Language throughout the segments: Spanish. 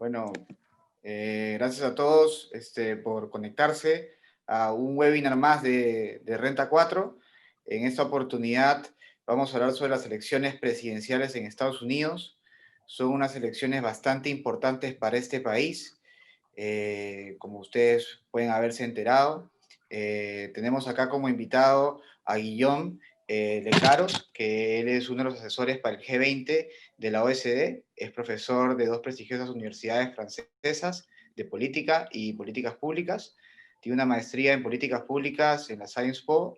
Bueno, gracias a todos por conectarse a un webinar más de Renta 4. En esta oportunidad vamos a hablar sobre las elecciones presidenciales en Estados Unidos. Son unas elecciones bastante importantes para este país, como ustedes pueden haberse enterado. Tenemos acá como invitado a Guillaume Lecaros, que él es uno de los asesores para el G20 de la OSD, es profesor de dos prestigiosas universidades francesas de política y políticas públicas. Tiene una maestría en políticas públicas en la Sciences Po,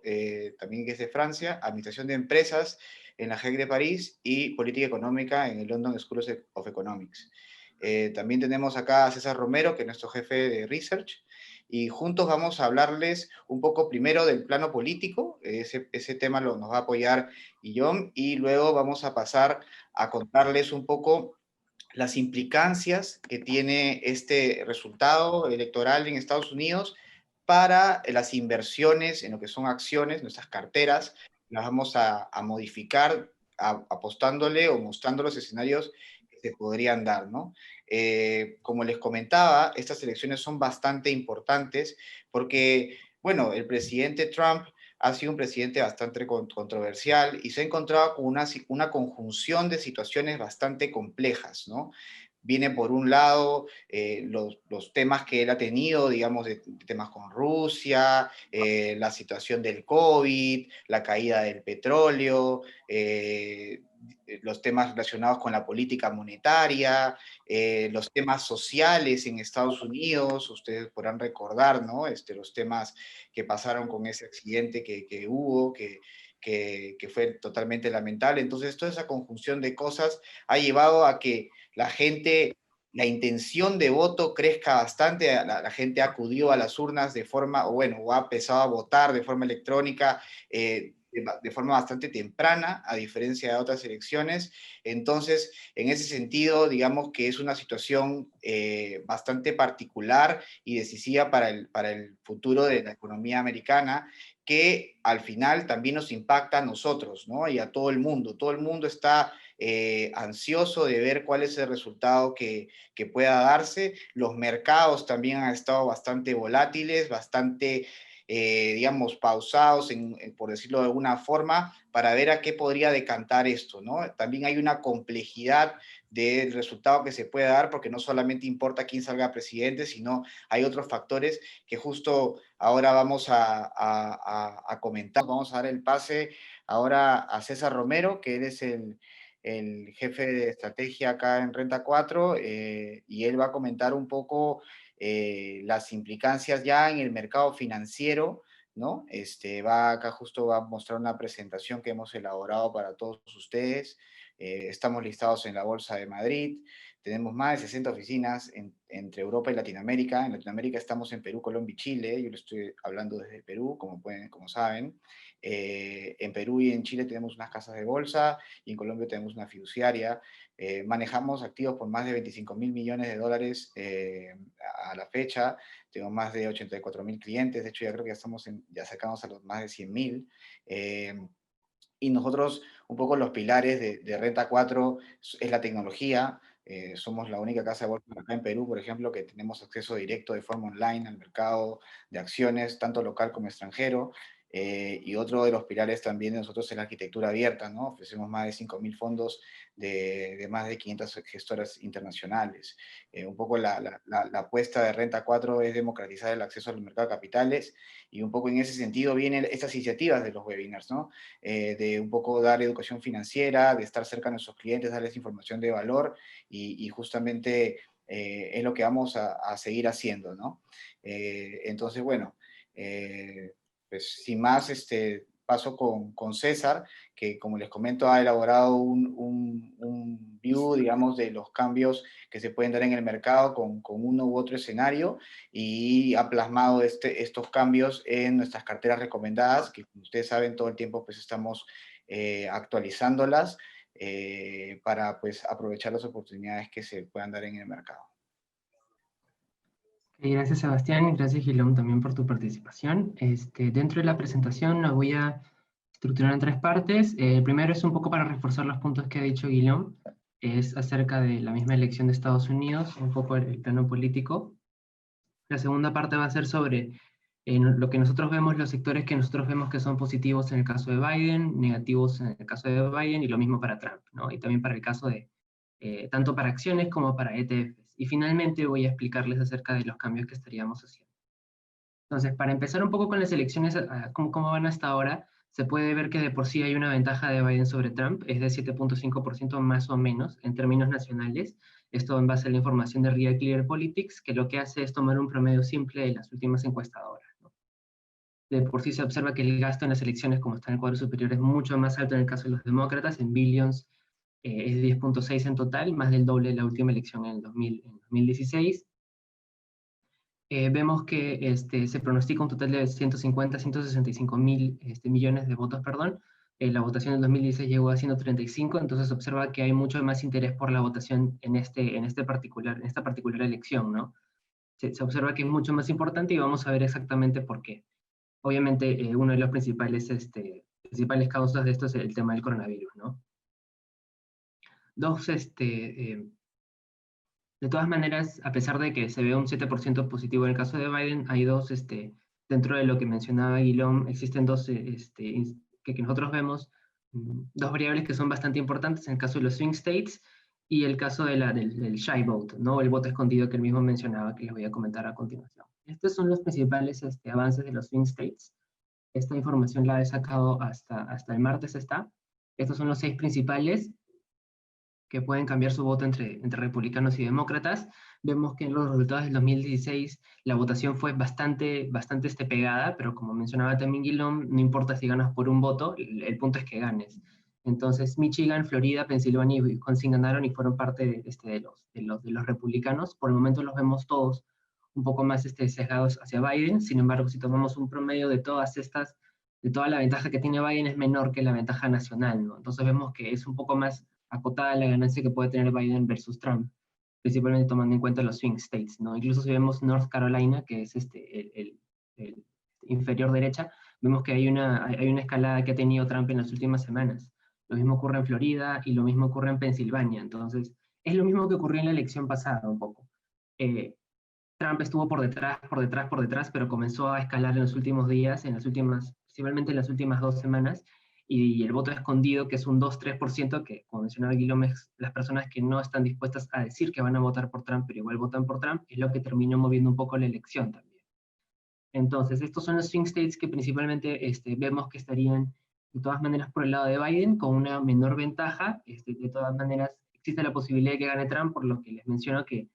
también que es de Francia, administración de empresas en la JEC de París y política económica en el London School of Economics. También tenemos acá a César Romero, que es nuestro jefe de research, y juntos vamos a hablarles un poco primero del plano político, ese tema nos va a apoyar Guillaume, y luego vamos a pasar a contarles un poco las implicancias que tiene este resultado electoral en Estados Unidos para las inversiones en lo que son acciones, nuestras carteras, las vamos a modificar apostándole o mostrando los escenarios que se podrían dar, ¿no? Como les comentaba, estas elecciones son bastante importantes porque, bueno, el presidente Trump ha sido un presidente bastante controversial y se ha encontrado con una conjunción de situaciones bastante complejas, ¿no? Viene por un lado los temas que él ha tenido, digamos, de temas con Rusia, la situación del COVID, la caída del petróleo, los temas relacionados con la política monetaria, los temas sociales en Estados Unidos, ustedes podrán recordar, ¿no? Los temas que pasaron con ese accidente que hubo, que fue totalmente lamentable. Entonces, toda esa conjunción de cosas ha llevado a que la gente, la intención de voto crezca bastante, la gente acudió a las urnas de forma, o ha empezado a votar de forma electrónica, de forma bastante temprana, a diferencia de otras elecciones. Entonces, en ese sentido, digamos que es una situación bastante particular y decisiva para el futuro de la economía americana, que al final también nos impacta a nosotros, ¿no? Y a todo el mundo. Todo el mundo está ansioso de ver cuál es el resultado que pueda darse. Los mercados también han estado bastante volátiles, bastante, digamos, pausados, por decirlo de alguna forma, para ver a qué podría decantar esto, ¿no? También hay una complejidad del resultado que se puede dar, porque no solamente importa quién salga presidente, sino hay otros factores que justo ahora vamos a comentar. Vamos a dar el pase ahora a César Romero, que él es el jefe de estrategia acá en Renta 4, y él va a comentar un poco las implicancias ya en el mercado financiero, ¿no? Acá justo va a mostrar una presentación que hemos elaborado para todos ustedes. Estamos listados en la Bolsa de Madrid, tenemos más de 60 oficinas entre Europa y Latinoamérica. En Latinoamérica estamos en Perú, Colombia y Chile. Yo le estoy hablando desde Perú, como saben. En Perú y en Chile tenemos unas casas de bolsa y en Colombia tenemos una fiduciaria. Manejamos activos por más de 25.000 millones de dólares a la fecha. Tengo más de 84.000 clientes. De hecho, ya creo que ya sacamos a los más de 100.000. Y nosotros, un poco los pilares de Renta 4 es la tecnología. Somos la única casa de bolsa acá en Perú, por ejemplo, que tenemos acceso directo de forma online al mercado de acciones, tanto local como extranjero. Y otro de los pilares también de nosotros es la arquitectura abierta, ¿no? Ofrecemos más de 5.000 fondos de más de 500 gestoras internacionales. Un poco la apuesta de Renta 4 es democratizar el acceso al mercado de capitales, y un poco en ese sentido vienen estas iniciativas de los webinars, ¿no? De un poco dar educación financiera, de estar cerca de nuestros clientes, darles información de valor, y justamente es lo que vamos a seguir haciendo, ¿no? Entonces, bueno, pues sin más, paso con César, que como les comento ha elaborado un view, digamos, de los cambios que se pueden dar en el mercado con uno u otro escenario, y ha plasmado estos cambios en nuestras carteras recomendadas, que como ustedes saben todo el tiempo pues estamos actualizándolas para pues aprovechar las oportunidades que se puedan dar en el mercado. Gracias, Sebastián, y gracias, Guilherme, también por tu participación. Dentro de la presentación la voy a estructurar en tres partes. El primero es un poco para reforzar los puntos que ha dicho Guilherme. es acerca de la misma elección de Estados Unidos, un poco el plano político. La segunda parte va a ser sobre lo que nosotros vemos, los sectores que nosotros vemos que son positivos en el caso de Biden, negativos en el caso de Biden, y lo mismo para Trump, ¿no? Y también para el caso de, tanto para acciones como para ETFs. Y finalmente voy a explicarles acerca de los cambios que estaríamos haciendo. Entonces, para empezar un poco con las elecciones, cómo van hasta ahora, se puede ver que de por sí hay una ventaja de Biden sobre Trump, es de 7.5% más o menos en términos nacionales. Esto en base a la información de Real Clear Politics, que lo que hace es tomar un promedio simple de las últimas encuestadoras, ¿no? De por sí se observa que el gasto en las elecciones, como está en el cuadro superior, es mucho más alto en el caso de los demócratas, en billions, es 10.6 en total, más del doble de la última elección en 2016. Vemos que se pronostica un total de 150, 165 mil millones de votos, perdón. La votación en 2016 llegó a 135, entonces se observa que hay mucho más interés por la votación en esta particular elección, ¿no? Se observa que es mucho más importante y vamos a ver exactamente por qué. Obviamente, uno de los principales causas de esto es el tema del coronavirus, ¿no? Dos, de todas maneras, a pesar de que se ve un 7% positivo en el caso de Biden, hay dos, dentro de lo que mencionaba Guillaume, existen dos, que nosotros vemos, dos variables que son bastante importantes en el caso de los swing states y el caso del shy vote, ¿no? El voto escondido que él mismo mencionaba, que les voy a comentar a continuación. Estos son los principales avances de los swing states. Esta información la he sacado hasta el martes está. Estos son los 6 principales que pueden cambiar su voto entre republicanos y demócratas. Vemos que en los resultados del 2016 la votación fue bastante pegada, pero como mencionaba también Guillaume, no importa si ganas por un voto, el punto es que ganes. Entonces, Michigan, Florida, Pensilvania y Wisconsin ganaron y fueron parte de los republicanos. Por el momento los vemos todos un poco más sesgados hacia Biden. Sin embargo, si tomamos un promedio de toda la ventaja que tiene Biden es menor que la ventaja nacional, ¿no? Entonces vemos que es un poco más acotada la ganancia que puede tener Biden versus Trump, principalmente tomando en cuenta los swing states, ¿no? Incluso si vemos North Carolina, que es el inferior derecha, vemos que hay una escalada que ha tenido Trump en las últimas semanas. Lo mismo ocurre en Florida y lo mismo ocurre en Pensilvania. Entonces, es lo mismo que ocurrió en la elección pasada un poco. Trump estuvo por detrás, pero comenzó a escalar en los últimos días, principalmente en las últimas 2 semanas, y el voto escondido, que es un 2-3%, que, como mencionaba Guillaume, las personas que no están dispuestas a decir que van a votar por Trump, pero igual votan por Trump, es lo que terminó moviendo un poco la elección también. Entonces, estos son los swing states que principalmente vemos que estarían de todas maneras por el lado de Biden, con una menor ventaja. De todas maneras, existe la posibilidad de que gane Trump, por lo que les menciono que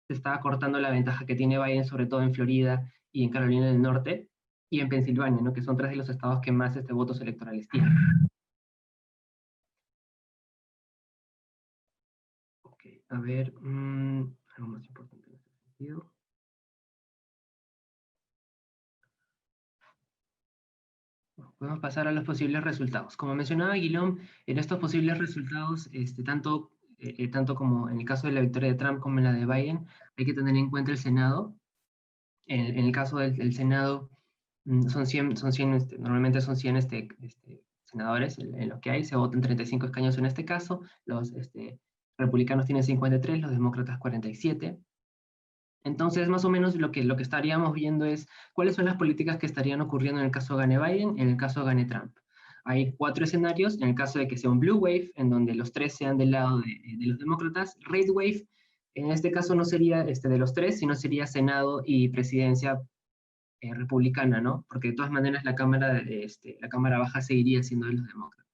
se está cortando la ventaja que tiene Biden, sobre todo en Florida y en Carolina del Norte y en Pensilvania, ¿no? Que son 3 de los estados que más votos electorales tienen. Ok, a ver, algo más importante en este sentido. Bueno, podemos pasar a los posibles resultados. Como mencionaba Guillaume, en estos posibles resultados, tanto como en el caso de la victoria de Trump como en la de Biden, hay que tener en cuenta el Senado. En el caso del Senado, son 100, normalmente son 100 senadores en lo que hay, se votan 35 escaños en este caso, los republicanos tienen 53, los demócratas 47. Entonces, más o menos lo que estaríamos viendo es cuáles son las políticas que estarían ocurriendo en el caso gane Biden, en el caso gane Trump. Hay 4 escenarios, en el caso de que sea un blue wave, en donde los 3 sean del lado de los demócratas, red wave, en este caso no sería de los 3, sino sería Senado y presidencia republicana, ¿no? Porque de todas maneras la Cámara Baja seguiría siendo de los demócratas,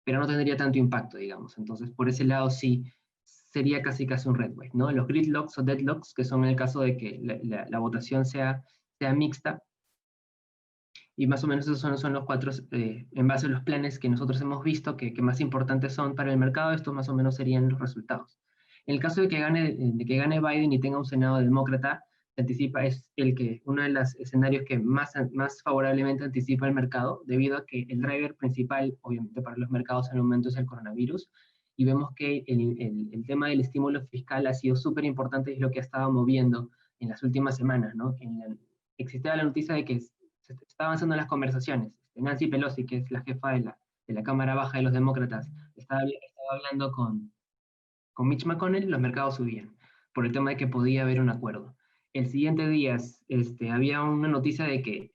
pero no tendría tanto impacto, digamos. Entonces, por ese lado sí sería casi un red wave, ¿no? Los gridlocks o deadlocks, que son en el caso de que la votación sea mixta, y más o menos esos son los 4, en base a los planes que nosotros hemos visto, que más importantes son para el mercado, estos más o menos serían los resultados. En el caso de que gane Biden y tenga un Senado demócrata, se anticipa, es uno de los escenarios que más favorablemente anticipa el mercado, debido a que el driver principal, obviamente para los mercados en el momento, es el coronavirus, y vemos que el tema del estímulo fiscal ha sido súper importante y es lo que ha estado moviendo en las últimas semanas, ¿no? Existía la noticia de que se está avanzando en las conversaciones. Nancy Pelosi, que es la jefa de la Cámara Baja de los Demócratas, estaba hablando con Mitch McConnell, los mercados subían, por el tema de que podía haber un acuerdo. El siguiente día había una noticia de que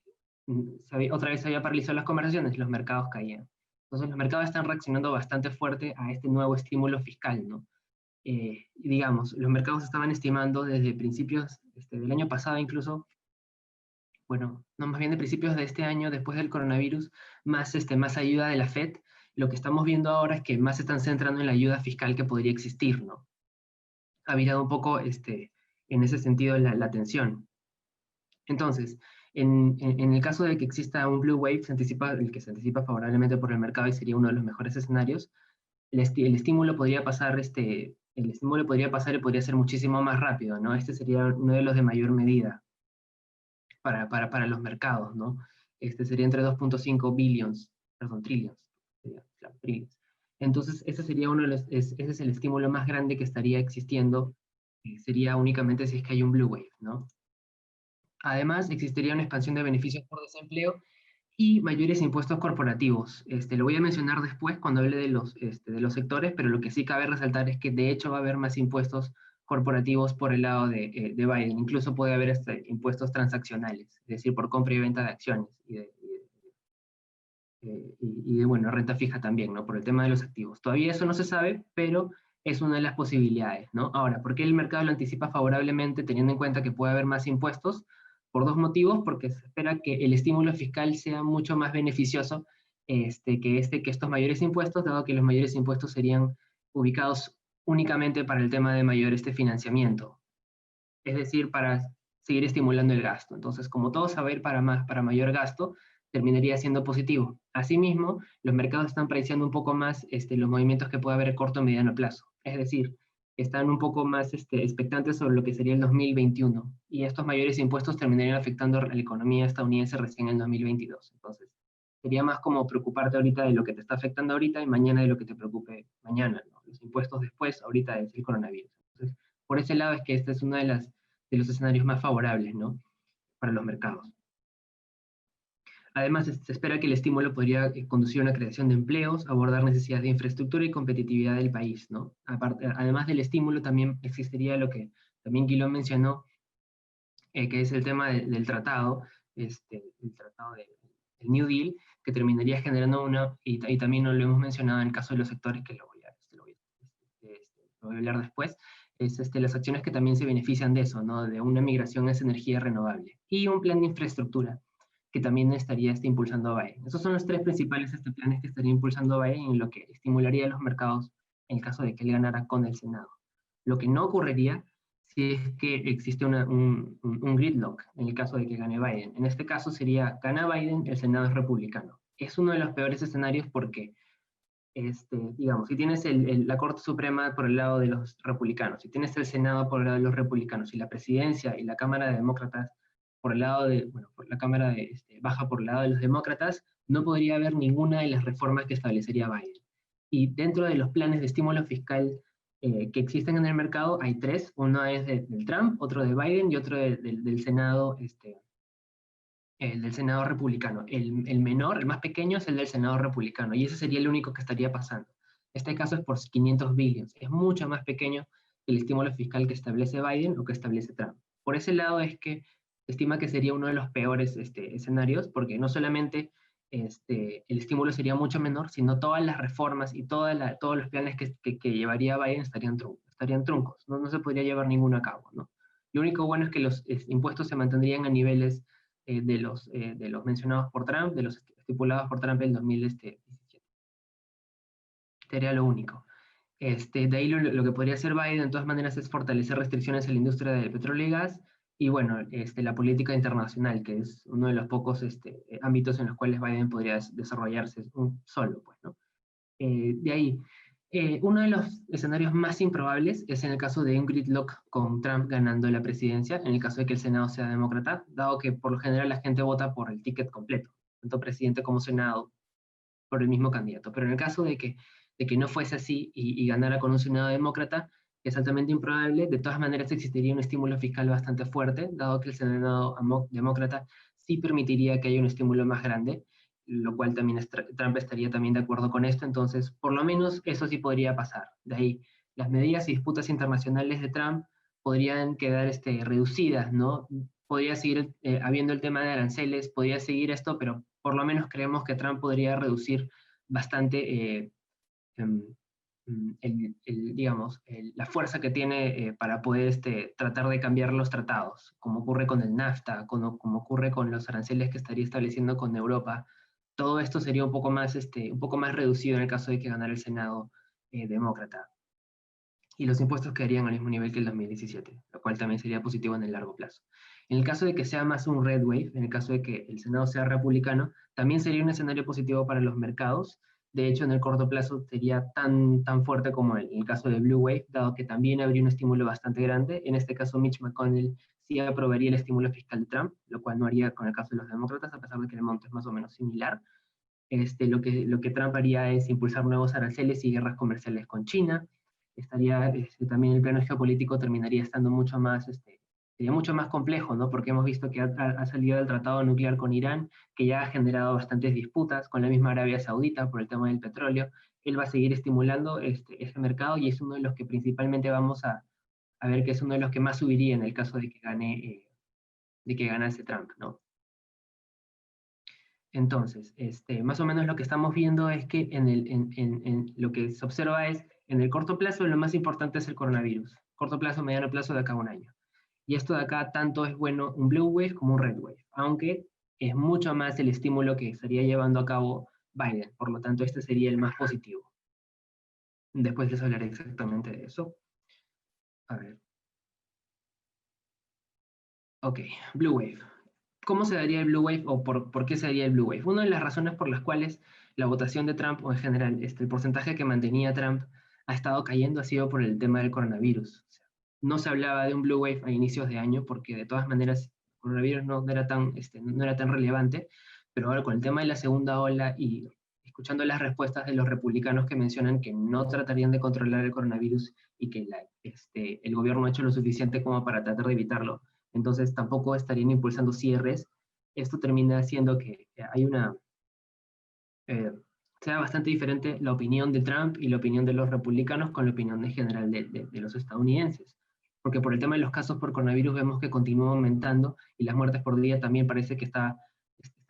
otra vez se había paralizado las conversaciones, los mercados caían. Entonces los mercados están reaccionando bastante fuerte a este nuevo estímulo fiscal, ¿no? Digamos, los mercados estaban estimando desde principios del año pasado incluso, bueno, no, más bien de principios de este año, después del coronavirus, más ayuda de la Fed. Lo que estamos viendo ahora es que más se están centrando en la ayuda fiscal que podría existir, ¿no? Ha virado un poco en ese sentido la tensión. Entonces, en el caso de que exista un blue wave, el que se anticipa favorablemente por el mercado y sería uno de los mejores escenarios, el estímulo podría pasar, el estímulo podría pasar y podría ser muchísimo más rápido, ¿no? Este sería uno de los de mayor medida para los mercados, ¿no? Este sería entre 2.5 billions, perdón, trillions, claro, trillions. Entonces, ese sería ese es el estímulo más grande que estaría existiendo, sería únicamente si es que hay un blue wave, ¿no? Además, existiría una expansión de beneficios por desempleo y mayores impuestos corporativos. Lo voy a mencionar después cuando hable de los sectores, pero lo que sí cabe resaltar es que de hecho va a haber más impuestos corporativos por el lado de Biden. Incluso puede haber impuestos transaccionales, es decir, por compra y venta de acciones bueno, renta fija también, ¿no? Por el tema de los activos. Todavía eso no se sabe, pero es una de las posibilidades, ¿no? Ahora, ¿por qué el mercado lo anticipa favorablemente teniendo en cuenta que puede haber más impuestos? Por dos motivos, porque se espera que el estímulo fiscal sea mucho más beneficioso que estos mayores impuestos, dado que los mayores impuestos serían ubicados únicamente para el tema de mayor financiamiento, es decir, para seguir estimulando el gasto. Entonces, como todo se va a ir para mayor gasto, terminaría siendo positivo. Asimismo, los mercados están preciando un poco más los movimientos que puede haber a corto o mediano plazo. Es decir, están un poco más expectantes sobre lo que sería el 2021. Y estos mayores impuestos terminarían afectando a la economía estadounidense recién en el 2022. Entonces, sería más como preocuparte ahorita de lo que te está afectando ahorita y mañana de lo que te preocupe mañana, ¿no? Los impuestos después, ahorita es el coronavirus. Entonces, por ese lado es que este es uno de los escenarios más favorables, ¿no? Para los mercados. Además, se espera que el estímulo podría conducir a una creación de empleos, abordar necesidades de infraestructura y competitividad del país, ¿no? Además del estímulo, también existiría lo que también Guilón mencionó, que es el tema del tratado, el tratado del New Deal, que terminaría generando y también lo hemos mencionado en el caso de los sectores, que lo voy a hablar después, es las acciones que también se benefician de eso, ¿no? De una migración a esa energía renovable. Y un plan de infraestructura que también estaría impulsando a Biden. Esos son los tres principales planes que estaría impulsando Biden en lo que estimularía a los mercados en el caso de que él ganara con el Senado. Lo que no ocurriría si es que existe un gridlock en el caso de que gane Biden. En este caso sería, gana Biden, el Senado es republicano. Es uno de los peores escenarios porque digamos, si tienes la Corte Suprema por el lado de los republicanos, si tienes el Senado por el lado de los republicanos, y la presidencia y la Cámara de Demócratas por el lado por la Cámara baja por el lado de los demócratas, no podría haber ninguna de las reformas que establecería Biden. Y dentro de los planes de estímulo fiscal que existen en el mercado, hay tres. Uno es del Trump, otro de Biden y otro del Senado, el del Senado republicano. El menor, el más pequeño, es el del Senado republicano, y ese sería el único que estaría pasando. Este caso es por 500 billions, es mucho más pequeño que el estímulo fiscal que establece Biden o que establece Trump. Por ese lado es que se estima que sería uno de los peores escenarios, porque no solamente el estímulo sería mucho menor, sino todas las reformas y todos los planes que llevaría Biden estarían truncos, no se podría llevar ninguno a cabo, ¿no? Lo único bueno es que los impuestos se mantendrían a niveles de los mencionados por Trump, de los estipulados por Trump en el 2017. Sería lo único. De ahí lo que podría hacer Biden, de todas maneras, es fortalecer restricciones a la industria del petróleo y gas, y bueno, la política internacional, que es uno de los pocos ámbitos en los cuales Biden podría desarrollarse solo, pues, ¿no? De ahí, uno de los escenarios más improbables es en el caso de un gridlock con Trump ganando la presidencia, en el caso de que el Senado sea demócrata, dado que por lo general la gente vota por el ticket completo, tanto presidente como Senado, por el mismo candidato. Pero en el caso de que no fuese así y ganara con un Senado demócrata, es altamente improbable. De todas maneras, existiría un estímulo fiscal bastante fuerte, dado que el Senado demócrata sí permitiría que haya un estímulo más grande, lo cual también Trump estaría también de acuerdo con esto. Entonces, por lo menos eso sí podría pasar. De ahí, las medidas y disputas internacionales de Trump podrían quedar reducidas, ¿no? Podría seguir habiendo el tema de aranceles, podría seguir esto, pero por lo menos creemos que Trump podría reducir bastante em, digamos, la fuerza que tiene para poder tratar de cambiar los tratados, como ocurre con el NAFTA, como ocurre con los aranceles que estaría estableciendo con Europa. Todo esto sería un poco más reducido en el caso de que ganara el Senado demócrata. Y los impuestos quedarían al mismo nivel que el 2017, lo cual también sería positivo en el largo plazo. En el caso de que sea más un red wave, en el caso de que el Senado sea republicano, también sería un escenario positivo para los mercados. De hecho, en el corto plazo sería tan fuerte como en el caso de Blue Wave, dado que también habría un estímulo bastante grande. En este caso, Mitch McConnell sí aprobaría el estímulo fiscal de Trump, lo cual no haría con el caso de los demócratas, a pesar de que el monto es más o menos similar. Lo que Trump haría es impulsar nuevos aranceles y guerras comerciales con China. Estaría también el plano geopolítico terminaría estando mucho más, sería mucho más complejo, ¿no? Porque hemos visto que ha salido del tratado nuclear con Irán, que ya ha generado bastantes disputas con la misma Arabia Saudita por el tema del petróleo. Él va a seguir estimulando ese mercado y es uno de los que principalmente vamos a ver que es uno de los que más subiría en el caso de que ganase Trump, ¿no? Entonces, más o menos lo que estamos viendo es que en lo que se observa es, en el corto plazo, lo más importante es el coronavirus. Corto plazo, mediano plazo, de acá a un año. Y esto de acá tanto es bueno un blue wave como un red wave, aunque es mucho más el estímulo que estaría llevando a cabo Biden. Por lo tanto, este sería el más positivo. Después les hablaré exactamente de eso. A ver. Ok, blue wave. ¿Cómo se daría el Blue Wave o por qué se daría el Blue Wave? Una de las razones por las cuales la votación de Trump, o en general el porcentaje que mantenía Trump, ha estado cayendo ha sido por el tema del coronavirus. O sea, no se hablaba de un Blue Wave a inicios de año porque de todas maneras el coronavirus no era no era tan relevante, pero ahora con el tema de la segunda ola y escuchando las respuestas de los republicanos que mencionan que no tratarían de controlar el coronavirus y que el gobierno ha hecho lo suficiente como para tratar de evitarlo, entonces tampoco estarían impulsando cierres. Esto termina haciendo que hay eh, sea bastante diferente la opinión de Trump y la opinión de los republicanos con la opinión en general de los estadounidenses. Porque por el tema de los casos por coronavirus vemos que continúa aumentando y las muertes por día también parece que está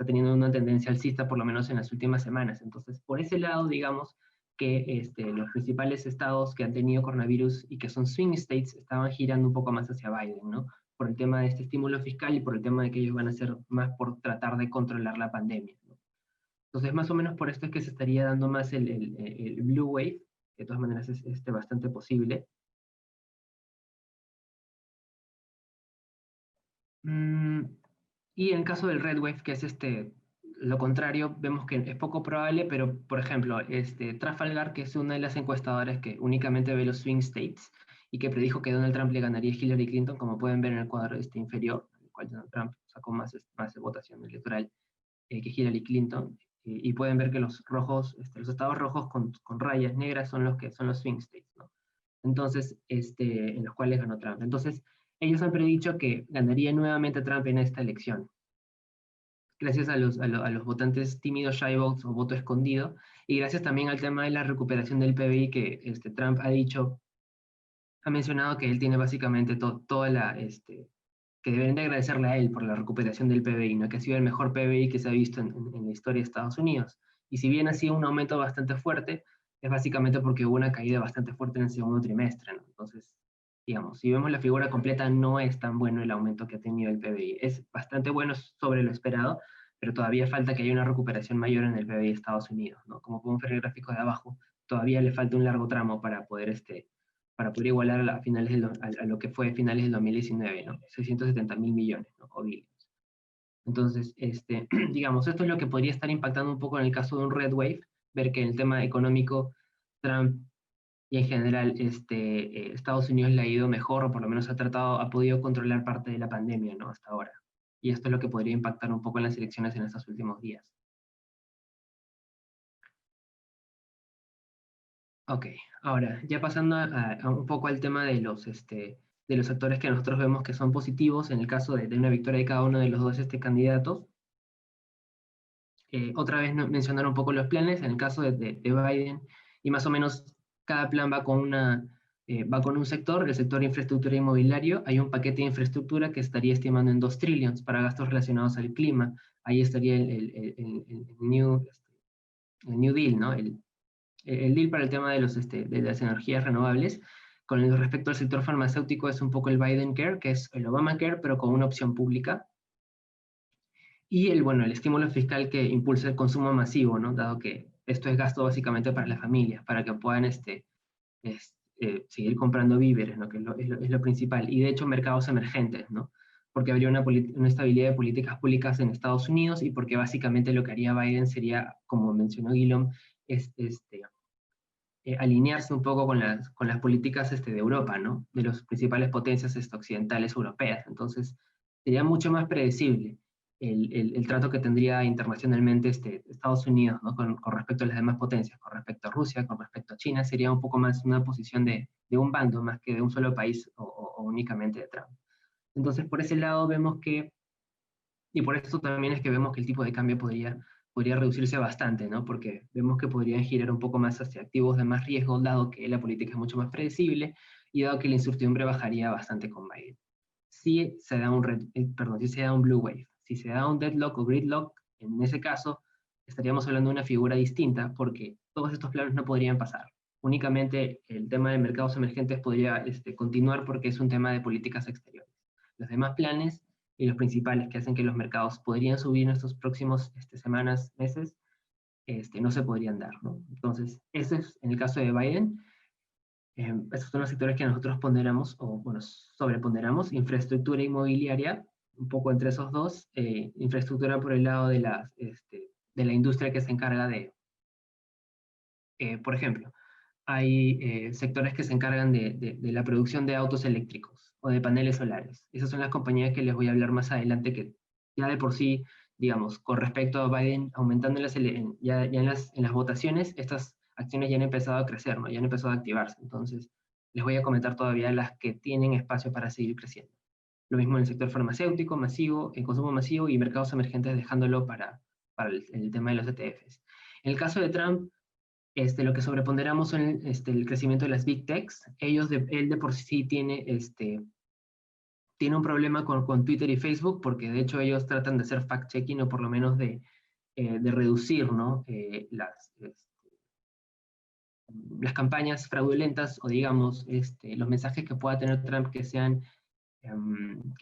teniendo una tendencia alcista, por lo menos en las últimas semanas. Entonces, por ese lado, digamos que los principales estados que han tenido coronavirus y que son swing states estaban girando un poco más hacia Biden, ¿no? Por el tema de este estímulo fiscal y por el tema de que ellos van a hacer más por tratar de controlar la pandemia, ¿no? Entonces, más o menos por esto es que se estaría dando más el Blue Wave, que de todas maneras es bastante posible. Y en el caso del Red Wave, que es lo contrario, vemos que es poco probable, pero por ejemplo, Trafalgar, que es una de las encuestadoras que únicamente ve los swing states y que predijo que Donald Trump le ganaría a Hillary Clinton, como pueden ver en el cuadro inferior, en el cual Donald Trump sacó más votación electoral que Hillary Clinton, y pueden ver que los rojos, los estados rojos con rayas negras son los que son los swing states, ¿no? Entonces, en los cuales ganó Trump. Entonces, ellos han predicho que ganaría nuevamente Trump en esta elección, gracias a los votantes tímidos, shy votes o voto escondido, y gracias también al tema de la recuperación del PBI que Trump ha mencionado que él tiene básicamente toda que deben de agradecerle a él por la recuperación del PBI, ¿no? Que ha sido el mejor PBI que se ha visto en la historia de Estados Unidos. Y si bien ha sido un aumento bastante fuerte, es básicamente porque hubo una caída bastante fuerte en el segundo trimestre, ¿no? Entonces, digamos, si vemos la figura completa, no es tan bueno el aumento que ha tenido el PBI. Es bastante bueno sobre lo esperado, pero todavía falta que haya una recuperación mayor en el PBI de Estados Unidos, ¿no? Como podemos ver el gráfico de abajo, todavía le falta un largo tramo para poder igualar a lo que fue a finales del 2019, ¿no? 670.000 millones, ¿no? O billions. Entonces, digamos, esto es lo que podría estar impactando un poco en el caso de un red wave, ver que en el tema económico Trump y en general Estados Unidos le ha ido mejor, o por lo menos ha podido controlar parte de la pandemia, ¿no? Hasta ahora. Y esto es lo que podría impactar un poco en las elecciones en estos últimos días. Ok, ahora, ya pasando a un poco al tema de los actores que nosotros vemos que son positivos en el caso de una victoria de cada uno de los dos candidatos. Otra vez mencionar un poco los planes, en el caso de Biden, y más o menos cada plan va con va con un sector, el sector infraestructura inmobiliario. Hay un paquete de infraestructura que estaría estimando en 2 trillones para gastos relacionados al clima. Ahí estaría el New Deal, ¿no? El deal para el tema de, de las energías renovables. Con respecto al sector farmacéutico es un poco el Biden Care, que es el Obamacare, pero con una opción pública. Y el estímulo fiscal que impulsa el consumo masivo, ¿no? Dado que esto es gasto básicamente para las familias, para que puedan seguir comprando víveres, ¿no? Que es lo principal. Y de hecho mercados emergentes, ¿no? Porque habría una estabilidad de políticas públicas en Estados Unidos y porque básicamente lo que haría Biden sería, como mencionó Guillaume, alinearse un poco con las políticas de Europa, ¿no? De las principales potencias occidentales europeas. Entonces, sería mucho más predecible el trato que tendría internacionalmente Estados Unidos, ¿no? Con respecto a las demás potencias, con respecto a Rusia, con respecto a China, sería un poco más una posición de un bando más que de un solo país o únicamente de Trump. Entonces, por ese lado vemos que, y por eso también es que vemos que el tipo de cambio podría reducirse bastante, ¿no? Porque vemos que podrían girar un poco más hacia activos de más riesgo, dado que la política es mucho más predecible y dado que la incertidumbre bajaría bastante con Biden. Si se da si se da un blue wave, si se da un deadlock o gridlock, en ese caso estaríamos hablando de una figura distinta porque todos estos planes no podrían pasar. Únicamente el tema de mercados emergentes podría continuar porque es un tema de políticas exteriores. Los demás planes y los principales que hacen que los mercados podrían subir en estos próximos semanas, meses, no se podrían dar, ¿no? Entonces, ese es en el caso de Biden. Estos son los sectores que nosotros ponderamos, o bueno, sobreponderamos, infraestructura inmobiliaria, un poco entre esos dos, infraestructura por el lado de la industria que se encarga por ejemplo, hay sectores que se encargan de la producción de autos eléctricos o de paneles solares. Esas son las compañías que les voy a hablar más adelante, que ya de por sí, digamos, con respecto a Biden aumentando ya en las votaciones, estas acciones ya han empezado a crecer, ¿no? Ya han empezado a activarse. Entonces, les voy a comentar todavía las que tienen espacio para seguir creciendo. Lo mismo en el sector farmacéutico, masivo, en consumo masivo y mercados emergentes, dejándolo para el tema de los ETFs. En el caso de Trump, lo que sobreponderamos son el crecimiento de las big techs. Él de por sí tiene un problema con Twitter y Facebook, porque de hecho ellos tratan de hacer fact-checking o por lo menos de reducir, ¿no? Las campañas fraudulentas o digamos los mensajes que pueda tener Trump que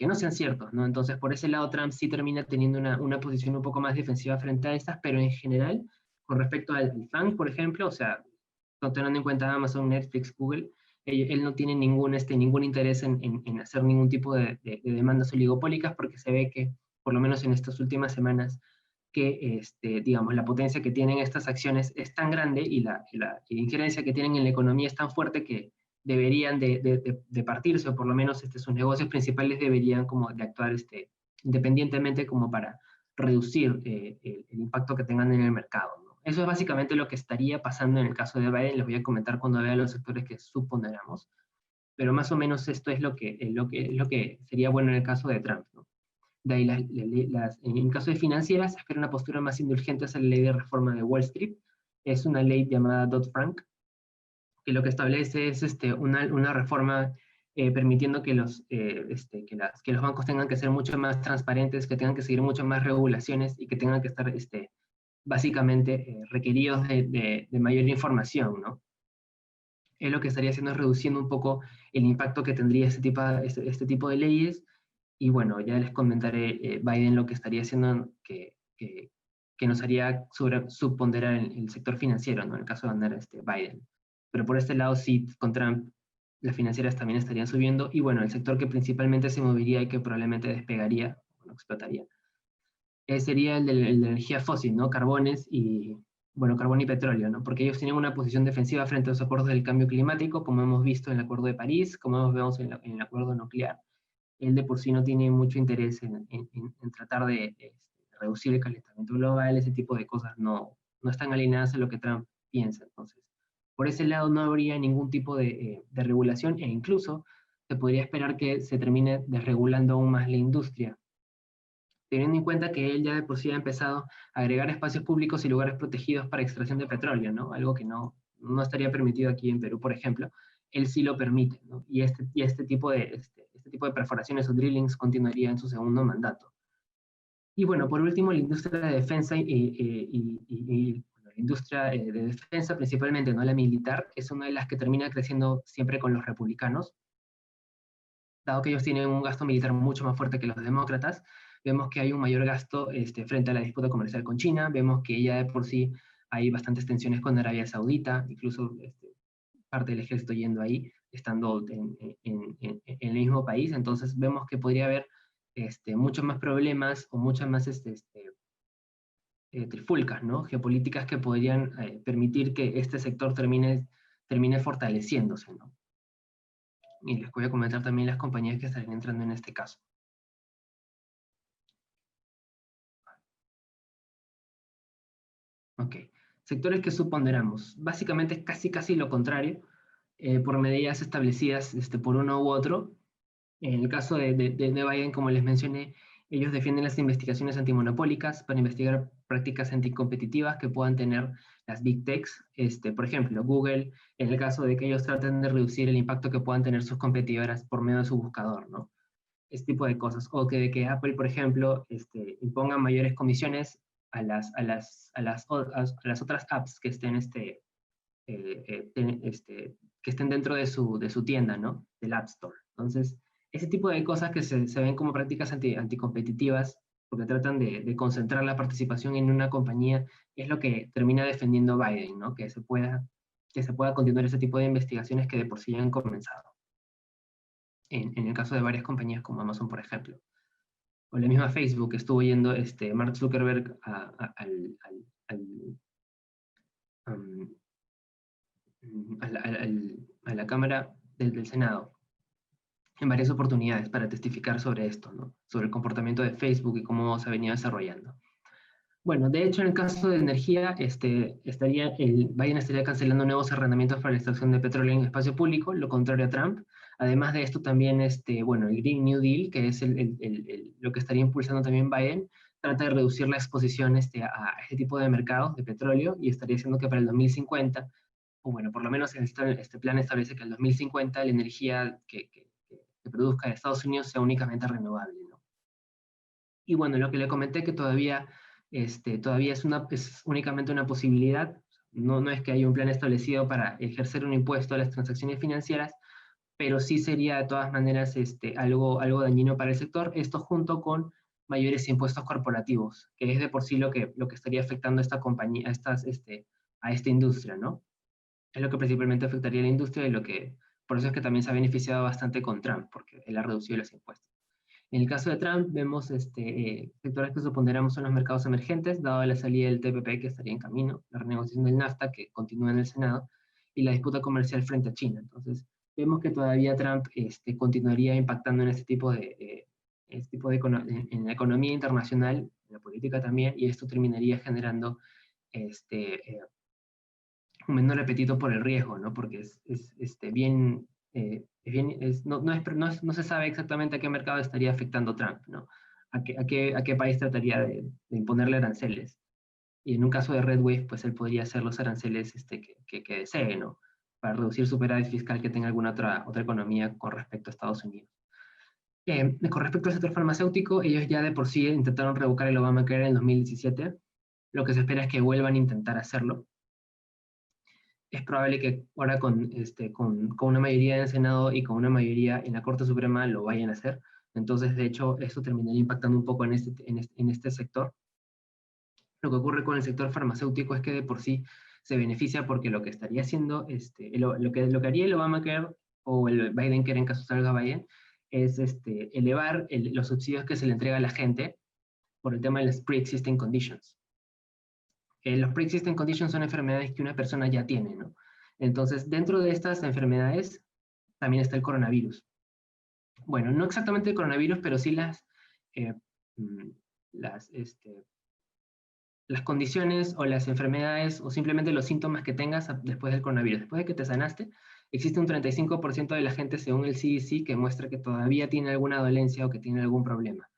no sean ciertos, ¿no? Entonces, por ese lado, Trump sí termina teniendo una posición un poco más defensiva frente a estas, pero en general, con respecto al FANG, por ejemplo, o sea, no teniendo en cuenta Amazon, Netflix, Google, él no tiene ningún interés en hacer ningún tipo de demandas oligopólicas, porque se ve que, por lo menos en estas últimas semanas, que digamos, la potencia que tienen estas acciones es tan grande y la injerencia que tienen en la economía es tan fuerte que deberían de partirse, o por lo menos sus negocios principales deberían como de actuar independientemente como para reducir el impacto que tengan en el mercado, ¿no? Eso es básicamente lo que estaría pasando en el caso de Biden. Les voy a comentar cuando vea los sectores que suponderamos, pero más o menos esto es lo que sería bueno en el caso de Trump, ¿no? De ahí en el caso de financieras, se espera una postura más indulgente hacia la ley de reforma de Wall Street. Es una ley llamada Dodd-Frank, que lo que establece es una reforma permitiendo que que los bancos tengan que ser mucho más transparentes, que tengan que seguir mucho más regulaciones y que tengan que estar básicamente requeridos de mayor información, ¿no? Él lo que estaría haciendo es reduciendo un poco el impacto que tendría este tipo de leyes. Y bueno, ya les comentaré Biden lo que estaría haciendo que nos haría subponderar el sector financiero, ¿no? En el caso de ganar Biden. Pero por este lado, sí, con Trump, las financieras también estarían subiendo. Y bueno, el sector que principalmente se movería y que probablemente despegaría, no explotaría, sería el de energía fósil, ¿no? Carbón y petróleo, ¿no? Porque ellos tienen una posición defensiva frente a los acuerdos del cambio climático, como hemos visto en el Acuerdo de París, como vemos en el Acuerdo nuclear. Él de por sí no tiene mucho interés en tratar de reducir el calentamiento global. Ese tipo de cosas no están alineadas a lo que Trump piensa. Entonces, por ese lado no habría ningún tipo de regulación, e incluso se podría esperar que se termine desregulando aún más la industria, teniendo en cuenta que él ya de por sí ha empezado a agregar espacios públicos y lugares protegidos para extracción de petróleo, ¿no? Algo que no estaría permitido aquí en Perú, por ejemplo. él sí lo permite, ¿no? Y este tipo de perforaciones o drillings continuaría en su segundo mandato. Y bueno, por último, la industria de defensa bueno, la industria de defensa, principalmente no la militar, es una de las que termina creciendo siempre con los republicanos, dado que ellos tienen un gasto militar mucho más fuerte que los demócratas. Vemos que hay un mayor gasto frente a la disputa comercial con China, vemos que ya de por sí hay bastantes tensiones con Arabia Saudita, incluso parte del ejército yendo ahí, estando en el mismo país. Entonces vemos que podría haber muchos más problemas o muchas más trifulcas, ¿no? Geopolíticas que podrían permitir que este sector termine fortaleciéndose, ¿no? Y les voy a comentar también las compañías que estarían entrando en este caso. Ok, sectores que subponderamos. Básicamente es casi lo contrario, por medidas establecidas por uno u otro. En el caso de Biden, como les mencioné, ellos defienden las investigaciones antimonopólicas para investigar prácticas anticompetitivas que puedan tener las Big Techs. Por ejemplo, Google, en el caso de que ellos traten de reducir el impacto que puedan tener sus competidoras por medio de su buscador, ¿no? Este tipo de cosas. O que Apple, por ejemplo, imponga mayores comisiones a las otras apps que estén, que estén dentro de su tienda, ¿no? Del App Store. Entonces, ese tipo de cosas que se ven como prácticas anticompetitivas, porque tratan de concentrar la participación en una compañía, es lo que termina defendiendo Biden, ¿no? Que se pueda continuar ese tipo de investigaciones que de por sí han comenzado. En el caso de varias compañías como Amazon, por ejemplo. O la misma Facebook, estuvo yendo Mark Zuckerberg um, a la Cámara del Senado en varias oportunidades para testificar sobre esto, ¿no? Sobre el comportamiento de Facebook y cómo se venía desarrollando. Bueno, de hecho, en el caso de energía, Biden estaría cancelando nuevos arrendamientos para la extracción de petróleo en espacio público, lo contrario a Trump. Además de esto, también bueno, el Green New Deal, que es lo que estaría impulsando también Biden, trata de reducir la exposición a este tipo de mercados de petróleo y estaría diciendo que para el 2050, o bueno, por lo menos este plan establece que en el 2050 la energía que produzca en Estados Unidos sea únicamente renovable, ¿no? Y bueno, lo que le comenté que todavía es únicamente una posibilidad, no es que haya un plan establecido para ejercer un impuesto a las transacciones financieras, pero sí sería de todas maneras algo dañino para el sector, esto junto con mayores impuestos corporativos, que es de por sí lo que estaría afectando a esta compañía, a esta industria, ¿no? Es lo que principalmente afectaría a la industria por eso es que también se ha beneficiado bastante con Trump, porque él ha reducido los impuestos. En el caso de Trump, vemos sectores que supondremos son los mercados emergentes, dado la salida del TPP que estaría en camino, la renegociación del NAFTA que continúa en el Senado, y la disputa comercial frente a China. Entonces, vemos que todavía Trump continuaría impactando en en la economía internacional, en la política también, y esto terminaría generando un menor apetito por el riesgo, ¿no? Porque no se sabe exactamente a qué mercado estaría afectando Trump, ¿no? A qué país trataría de imponerle aranceles. Y en un caso de Red Wave, pues él podría hacer los aranceles que desee, ¿no? Para reducir superávit fiscal que tenga alguna otra economía con respecto a Estados Unidos. Con respecto al sector farmacéutico, ellos ya de por sí intentaron revocar el Obamacare en el 2017. Lo que se espera es que vuelvan a intentar hacerlo. Es probable que ahora con una mayoría en el Senado y con una mayoría en la Corte Suprema lo vayan a hacer. Entonces, de hecho, esto terminaría impactando un poco en este sector. Lo que ocurre con el sector farmacéutico es que de por sí se beneficia porque lo que estaría haciendo, lo que haría el Obamacare o el Biden-Care en caso salga Biden, es elevar los subsidios que se le entrega a la gente por el tema de las pre-existing conditions. Los pre-existing conditions son enfermedades que una persona ya tiene, ¿no? Entonces, dentro de estas enfermedades también está el coronavirus. Bueno, no exactamente el coronavirus, pero sí eh, las, las condiciones o las enfermedades o simplemente los síntomas que tengas después del coronavirus. Después de que te sanaste, existe un 35% de la gente, según el CDC, que muestra que todavía tiene alguna dolencia o que tiene algún problema.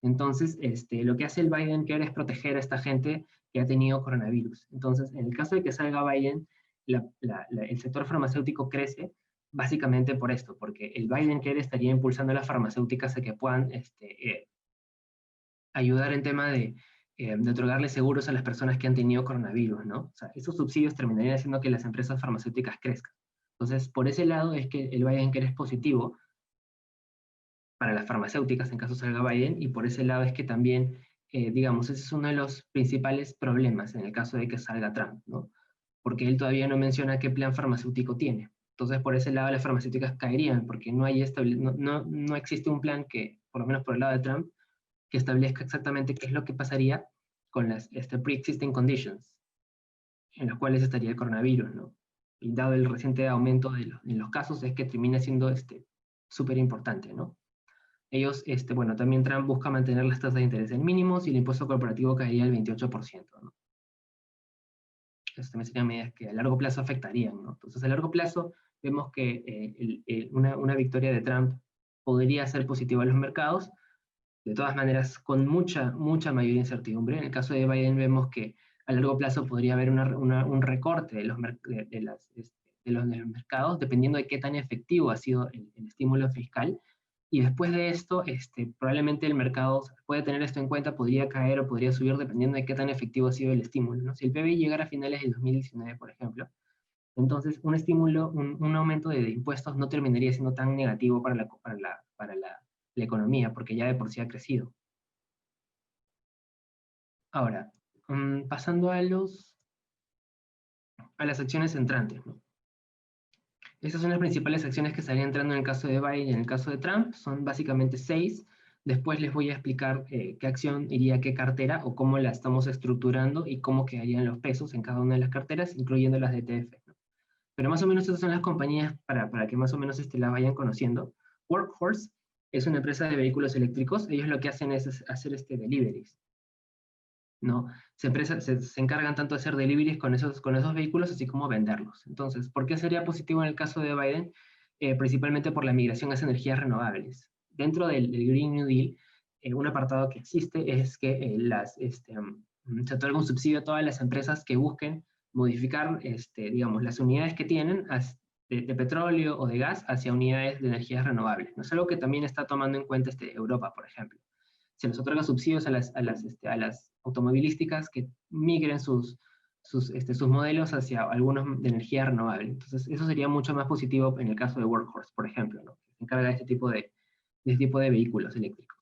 Entonces, lo que hace el Biden Care es proteger a esta gente que ha tenido coronavirus. Entonces, en el caso de que salga Biden, el sector farmacéutico crece básicamente por esto, porque el Biden Care estaría impulsando a las farmacéuticas a que puedan ayudar en tema de otorgarle seguros a las personas que han tenido coronavirus, ¿no? O sea, esos subsidios terminarían haciendo que las empresas farmacéuticas crezcan. Entonces, por ese lado es que el Biden Care es positivo para las farmacéuticas en caso salga Biden, y por ese lado es que también, digamos, ese es uno de los principales problemas en el caso de que salga Trump, ¿no? Porque él todavía no menciona qué plan farmacéutico tiene. Entonces, por ese lado las farmacéuticas caerían, porque no existe un plan que, por lo menos por el lado de Trump, que establezca exactamente qué es lo que pasaría con las pre-existing conditions, en las cuales estaría el coronavirus, ¿no? Y dado el reciente aumento en los casos, es que termina siendo súper importante, ¿no? Ellos, bueno, también Trump busca mantener las tasas de interés en mínimos y el impuesto corporativo caería al 28%, ¿no? Estas también serían medidas que a largo plazo afectarían, ¿no? Entonces, a largo plazo vemos que una victoria de Trump podría ser positiva a los mercados, de todas maneras, con mucha mayor incertidumbre. En el caso de Biden vemos que a largo plazo podría haber un recorte de los mercados, dependiendo de qué tan efectivo ha sido el estímulo fiscal. Y después de esto, probablemente el mercado puede tener esto en cuenta, podría caer o podría subir dependiendo de qué tan efectivo ha sido el estímulo, ¿no? Si el PBI llegara a finales del 2019, por ejemplo, entonces un estímulo, un aumento de impuestos no terminaría siendo tan negativo la economía, porque ya de por sí ha crecido. Ahora, pasando a las acciones entrantes, ¿no? Estas son las principales acciones que estarían entrando en el caso de Biden y en el caso de Trump. Son básicamente 6. Después les voy a explicar qué acción iría a qué cartera o cómo la estamos estructurando y cómo quedarían los pesos en cada una de las carteras, incluyendo las de ETF, ¿no? Pero más o menos estas son las compañías para que más o menos las vayan conociendo. Workhorse es una empresa de vehículos eléctricos. Ellos lo que hacen es hacer deliveries, ¿no? Se encargan tanto de hacer deliveries con esos vehículos, así como venderlos. Entonces, ¿por qué sería positivo en el caso de Biden? Principalmente por la migración hacia energías renovables. Dentro del Green New Deal, un apartado que existe es que se otorga un subsidio a todas las empresas que busquen modificar, digamos, las unidades que tienen de petróleo o de gas hacia unidades de energías renovables, ¿no? Es algo que también está tomando en cuenta Europa, por ejemplo. Se les otorga subsidios a las automovilísticas que migren sus modelos hacia algunos de energía renovable. Entonces, eso sería mucho más positivo en el caso de Workhorse, por ejemplo, ¿no? Que se encarga de este tipo de vehículos eléctricos.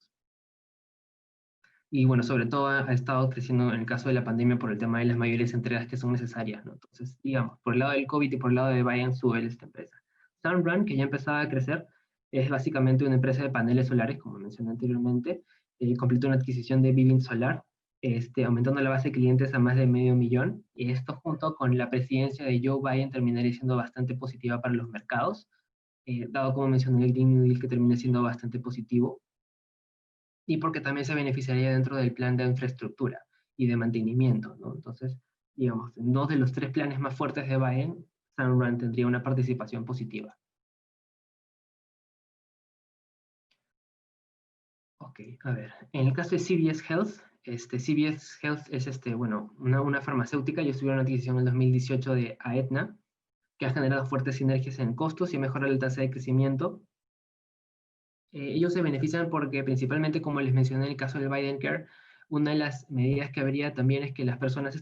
Y bueno, sobre todo ha estado creciendo en el caso de la pandemia por el tema de las mayores entregas que son necesarias, ¿no? Entonces, digamos, por el lado del COVID y por el lado de Biden sube esta empresa. Sunrun, que ya empezaba a crecer, es básicamente una empresa de paneles solares, como mencioné anteriormente. Completó una adquisición de Vivint Solar, aumentando la base de clientes a más de 500,000, y esto junto con la presidencia de Joe Biden terminaría siendo bastante positiva para los mercados, dado como mencioné el Green New Deal, que termina siendo bastante positivo, y porque también se beneficiaría dentro del plan de infraestructura y de mantenimiento, ¿no? Entonces, digamos, en 2 de los 3 planes más fuertes de Biden, Sunrun tendría una participación positiva. Ok, a ver, en el caso de CVS Health, CVS Health es bueno, una farmacéutica. Ellos tuvieron una adquisición en el 2018 de Aetna, que ha generado fuertes sinergias en costos y mejora la tasa de crecimiento. Ellos se benefician porque principalmente, como les mencioné en el caso del Biden Care, una de las medidas que habría también es que las personas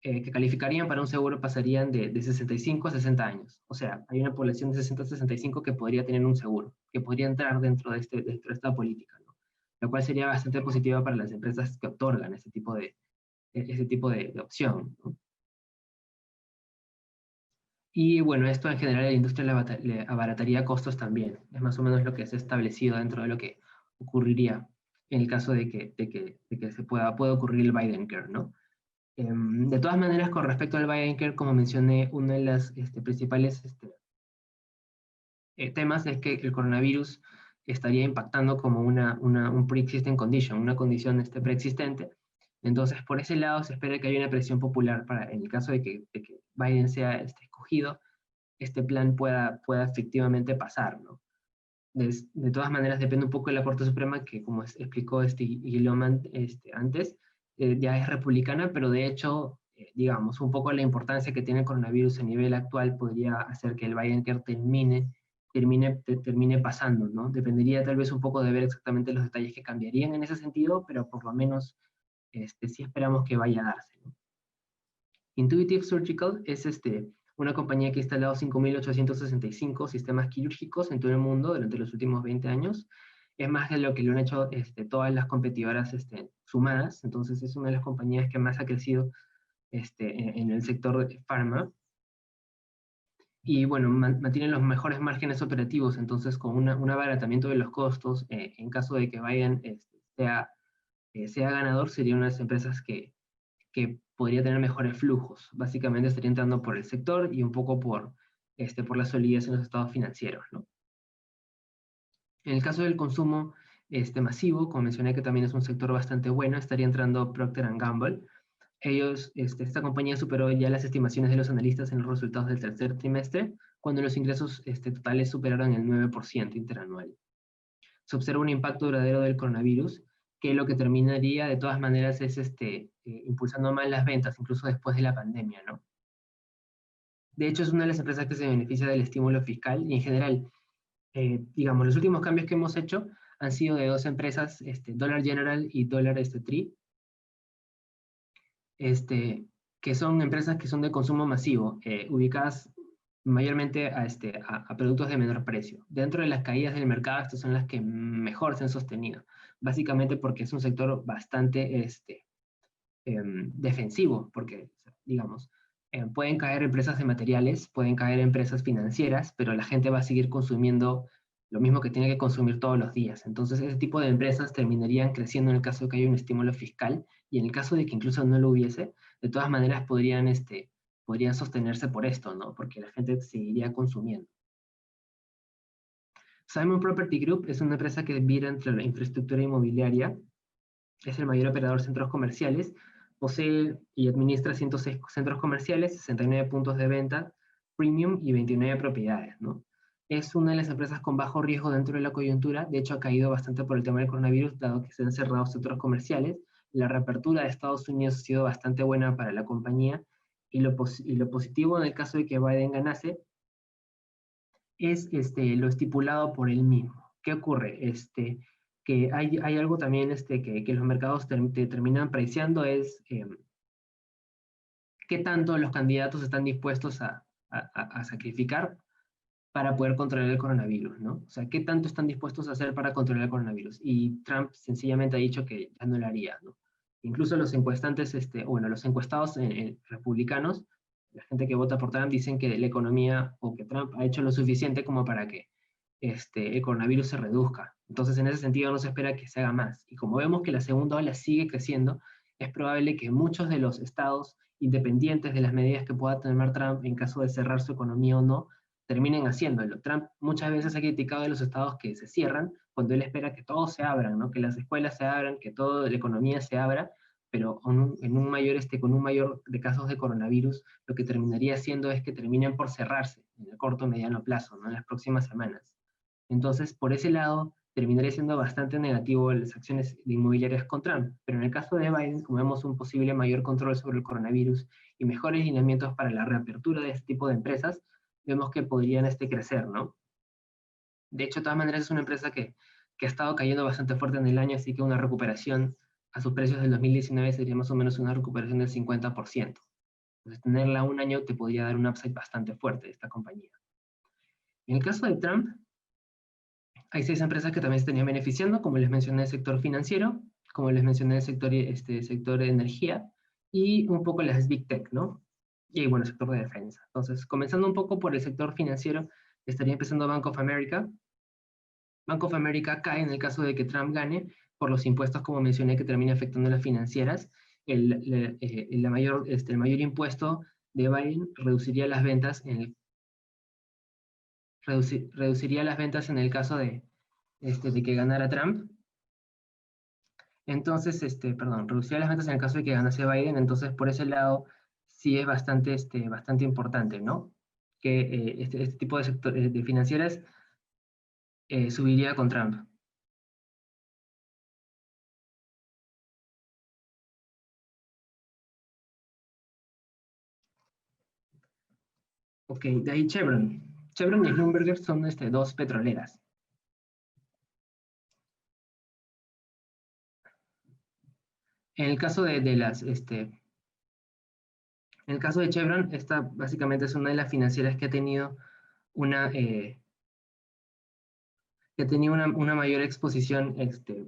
que calificarían para un seguro pasarían de 65 a 60 años. O sea, hay una población de 60 a 65 que podría tener un seguro, que podría entrar dentro de esta política, ¿no? Lo cual sería bastante positiva para las empresas que otorgan ese tipo de opción, ¿no? Y bueno, esto en general a la industria le abarataría costos también. Es más o menos lo que se ha establecido dentro de lo que ocurriría en el caso de que pueda ocurrir el Biden Care, ¿no? De todas maneras, con respecto al Biden Care, como mencioné, uno de los principales temas es que el coronavirus estaría impactando como un pre-existing condition, una condición preexistente. Entonces, por ese lado, se espera que haya una presión popular en el caso de que Biden sea escogido, este plan pueda efectivamente pasar, ¿no? De todas maneras, depende un poco de la Corte Suprema, que como explicó Guillaume antes, ya es republicana, pero de hecho digamos, un poco la importancia que tiene el coronavirus a nivel actual podría hacer que el Biden Care termine pasando, ¿no? Dependería tal vez un poco de ver exactamente los detalles que cambiarían en ese sentido, pero por lo menos sí esperamos que vaya a darse, ¿no? Intuitive Surgical es una compañía que ha instalado 5.865 sistemas quirúrgicos en todo el mundo durante los últimos 20 años. Es más de lo que lo han hecho todas las competidoras sumadas, entonces es una de las compañías que más ha crecido en el sector de pharma. Y bueno, mantienen los mejores márgenes operativos, entonces con un abaratamiento de los costos, en caso de que Biden sea ganador, serían unas empresas que podría tener mejores flujos. Básicamente estaría entrando por el sector y un poco por la solidez en los estados financieros, ¿no? En el caso del consumo masivo, como mencioné que también es un sector bastante bueno, estaría entrando Procter Gamble. Esta compañía superó ya las estimaciones de los analistas en los resultados del tercer trimestre, cuando los ingresos totales superaron el 9% interanual. Se observa un impacto duradero del coronavirus, que lo que terminaría de todas maneras es impulsando más las ventas, incluso después de la pandemia, ¿no? De hecho, es una de las empresas que se beneficia del estímulo fiscal y en general, digamos, los últimos cambios que hemos hecho han sido de dos empresas, Dollar General y Dollar Tree, que son empresas que son de consumo masivo, ubicadas mayormente a productos de menor precio. Dentro de las caídas del mercado, estas son las que mejor se han sostenido, básicamente porque es un sector bastante defensivo, porque, digamos, pueden caer empresas de materiales, pueden caer empresas financieras, pero la gente va a seguir consumiendo lo mismo que tiene que consumir todos los días. Entonces, ese tipo de empresas terminarían creciendo en el caso de que haya un estímulo fiscal, y en el caso de que incluso no lo hubiese, de todas maneras podrían sostenerse por esto, ¿no? Porque la gente seguiría consumiendo. Simon Property Group es una empresa que vira entre la infraestructura inmobiliaria, es el mayor operador de centros comerciales, posee y administra 106 centros comerciales, 69 puntos de venta premium y 29 propiedades, ¿no? Es una de las empresas con bajo riesgo dentro de la coyuntura, de hecho ha caído bastante por el tema del coronavirus, dado que se han cerrado centros comerciales. La reapertura de Estados Unidos ha sido bastante buena para la compañía, y lo positivo en el caso de que Biden ganase es lo estipulado por él mismo. ¿Qué ocurre? Que hay algo también que los mercados terminan apreciando, es qué tanto los candidatos están dispuestos a sacrificar para poder controlar el coronavirus, ¿no? O sea, qué tanto están dispuestos a hacer para controlar el coronavirus. Y Trump sencillamente ha dicho que ya no lo haría, ¿no? Incluso los encuestantes, bueno, los encuestados republicanos, la gente que vota por Trump, dicen que la economía o que Trump ha hecho lo suficiente como para que el coronavirus se reduzca. Entonces, en ese sentido, no se espera que se haga más. Y como vemos que la segunda ola sigue creciendo, es probable que muchos de los estados, independientes de las medidas que pueda tomar Trump en caso de cerrar su economía o no, terminen haciéndolo. Trump muchas veces ha criticado a los estados que se cierran, cuando él espera que todos se abran, ¿no? Que las escuelas se abran, que toda la economía se abra, pero con un mayor de casos de coronavirus, lo que terminaría haciendo es que terminen por cerrarse en el corto o mediano plazo, ¿no? En las próximas semanas. Entonces, por ese lado, terminaría siendo bastante negativo las acciones de inmobiliarias con Trump. Pero en el caso de Biden, como vemos un posible mayor control sobre el coronavirus y mejores lineamientos para la reapertura de este tipo de empresas, vemos que podrían crecer, ¿no? De hecho, de todas maneras, es una empresa que ha estado cayendo bastante fuerte en el año, así que una recuperación a sus precios del 2019 sería más o menos una recuperación del 50%. Entonces, tenerla un año te podría dar un upside bastante fuerte de esta compañía. En el caso de Trump, hay 6 empresas que también se estarían beneficiando, como les mencioné, el sector financiero, como les mencioné, el sector de energía, y un poco las Big Tech, ¿no? Y bueno, el sector de defensa. Entonces, comenzando un poco por el sector financiero, estaría empezando Bank of America. Bank of America cae en el caso de que Trump gane por los impuestos, como mencioné, que termina afectando a las financieras. El mayor impuesto de Biden reduciría las ventas en el caso de que ganara Trump. Entonces, reduciría las ventas en el caso de que ganase Biden. Entonces, por ese lado, sí es bastante importante, ¿no? Que este tipo de, de financieras subiría con Trump. Ok, de ahí Chevron. Chevron y Schlumberger son dos petroleras. En el caso en el caso de Chevron, esta básicamente es una de las financieras que ha tenido una, una mayor exposición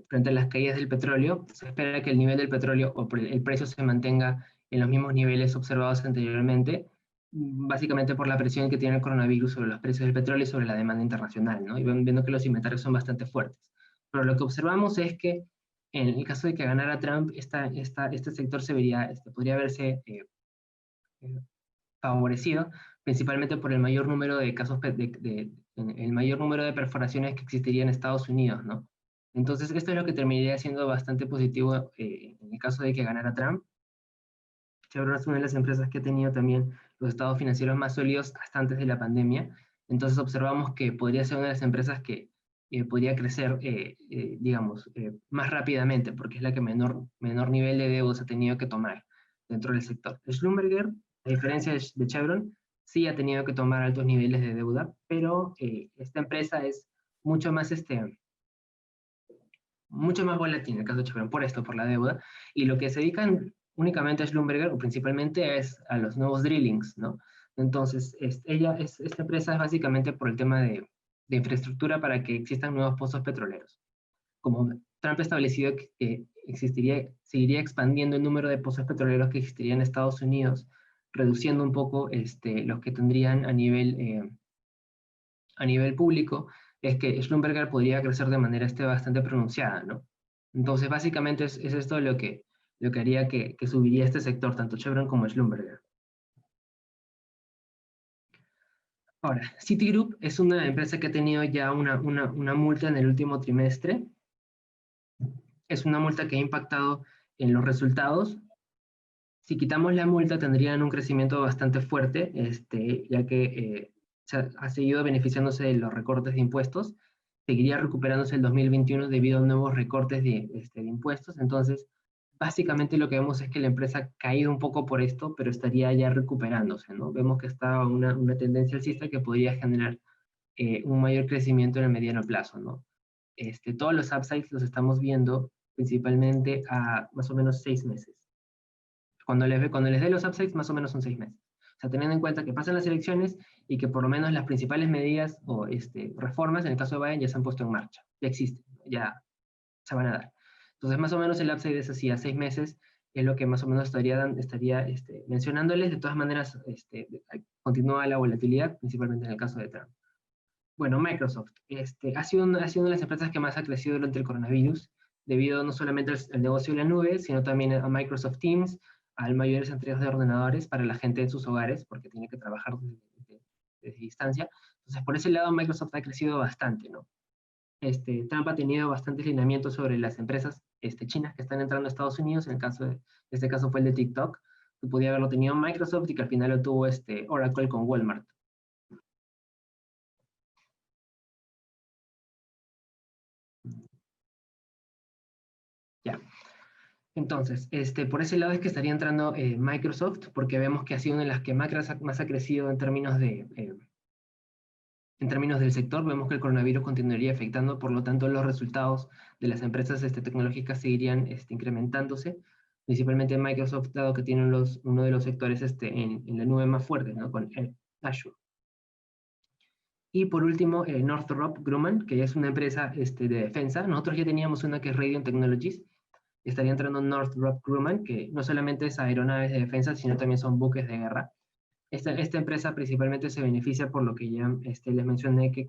frente a las caídas del petróleo. Se espera que el nivel del petróleo o el precio se mantenga en los mismos niveles observados anteriormente, básicamente por la presión que tiene el coronavirus sobre los precios del petróleo y sobre la demanda internacional, ¿no? Y van viendo que los inventarios son bastante fuertes. Pero lo que observamos es que en el caso de que ganara Trump, este sector se vería, podría verse favorecido, principalmente por el mayor número de casos, el mayor número de perforaciones que existiría en Estados Unidos, ¿no? Entonces, esto es lo que terminaría siendo bastante positivo en el caso de que ganara Trump. Chevron es una de las empresas que ha tenido también los estados financieros más sólidos hasta antes de la pandemia. Entonces, observamos que podría ser una de las empresas que podría crecer, digamos, más rápidamente, porque es la que menor nivel de deudas ha tenido que tomar dentro del sector. Schlumberger, a diferencia de Chevron, sí ha tenido que tomar altos niveles de deuda, pero esta empresa es mucho más, mucho más volátil en el caso de Chevron, por esto, por la deuda, y lo que se dedican únicamente a Schlumberger, o principalmente, es a los nuevos drillings, ¿no? Entonces, esta empresa es básicamente por el tema de infraestructura para que existan nuevos pozos petroleros. Como Trump ha establecido que seguiría expandiendo el número de pozos petroleros que existirían en Estados Unidos, reduciendo un poco los que tendrían a nivel público, es que Schlumberger podría crecer de manera bastante pronunciada, ¿no? Entonces, básicamente es esto lo que haría que subiría este sector, tanto Chevron como Schlumberger. Ahora, Citigroup es una empresa que ha tenido ya una multa en el último trimestre. Es una multa que ha impactado en los resultados. Si quitamos la multa, tendrían un crecimiento bastante fuerte, ya que ha seguido beneficiándose de los recortes de impuestos. Seguiría recuperándose el 2021 debido a nuevos recortes de impuestos. Entonces, básicamente lo que vemos es que la empresa ha caído un poco por esto, pero estaría ya recuperándose, ¿no? Vemos que está una tendencia alcista que podría generar un mayor crecimiento en el mediano plazo, ¿no? Todos los upsides los estamos viendo principalmente a más o menos 6 meses. Cuando les dé los upsides, más o menos son 6 meses. O sea, teniendo en cuenta que pasan las elecciones y que por lo menos las principales medidas o reformas, en el caso de Biden, ya se han puesto en marcha, ya existen, ya se van a dar. Entonces, más o menos el upside es así, a 6 meses, es lo que más o menos estaría mencionándoles. De todas maneras, continúa la volatilidad, principalmente en el caso de Trump. Bueno, Microsoft ha sido una de las empresas que más ha crecido durante el coronavirus, debido no solamente al negocio de la nube, sino también a Microsoft Teams, a mayores entregas de ordenadores para la gente en sus hogares, porque tiene que trabajar desde distancia. Entonces, por ese lado, Microsoft ha crecido bastante, ¿no? Trump ha tenido bastantes lineamientos sobre las empresas chinas que están entrando a Estados Unidos. En este caso fue el de TikTok, que podía haberlo tenido Microsoft y que al final lo tuvo Oracle con Walmart. Ya. Entonces, por ese lado es que estaría entrando Microsoft, porque vemos que ha sido una de las que más ha crecido en términos del sector. Vemos que el coronavirus continuaría afectando, por lo tanto, los resultados de las empresas tecnológicas seguirían incrementándose, principalmente Microsoft, dado que tiene uno de los sectores en la nube más fuerte, ¿no? Con Azure. Y por último, Northrop Grumman, que es una empresa de defensa. Nosotros ya teníamos una que es Radiant Technologies. Estaría entrando Northrop Grumman, que no solamente es aeronaves de defensa, sino también son buques de guerra. Esta empresa principalmente se beneficia por lo que ya les mencioné, que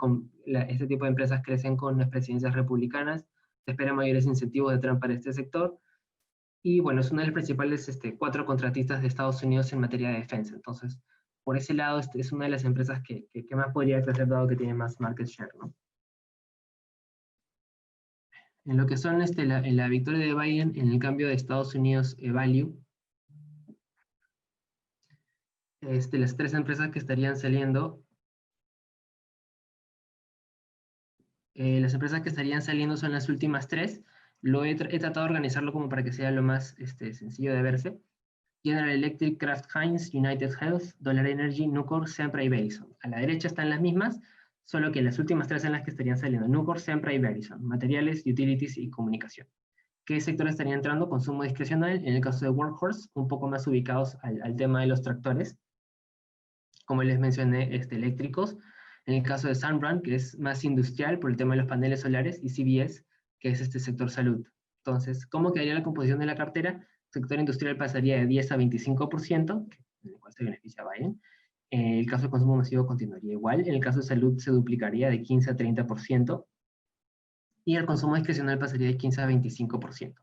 este tipo de empresas crecen con las presidencias republicanas. Se esperan mayores incentivos de Trump para este sector. Y bueno, es una de las principales 4 contratistas de Estados Unidos en materia de defensa. Entonces, por ese lado, es una de las empresas que más podría crecer, dado que tiene más market share, ¿no? En lo que son la victoria de Biden en el cambio de Estados Unidos Value, las 3 empresas que estarían saliendo, las empresas que estarían saliendo son las últimas 3. He tratado de organizarlo como para que sea lo más sencillo de verse. General Electric, Kraft Heinz, United Health, Dollar Energy, Nucor, Sempra y Verizon. A la derecha están las mismas, solo que las últimas tres en las que estarían saliendo: Nucor, Sempra y Verizon, materiales, utilities y comunicación. ¿Qué sectores estarían entrando? Consumo discrecional, en el caso de Workhorse, un poco más ubicados al tema de los tractores, como les mencioné, eléctricos. En el caso de Sunrun, que es más industrial por el tema de los paneles solares, y CBS, que es este sector salud. Entonces, ¿cómo quedaría la composición de la cartera? El sector industrial pasaría de 10 a 25%, en el cual se beneficia Biden. En el caso de consumo masivo continuaría igual. En el caso de salud se duplicaría de 15 a 30%. Y el consumo discrecional pasaría de 15 a 25%.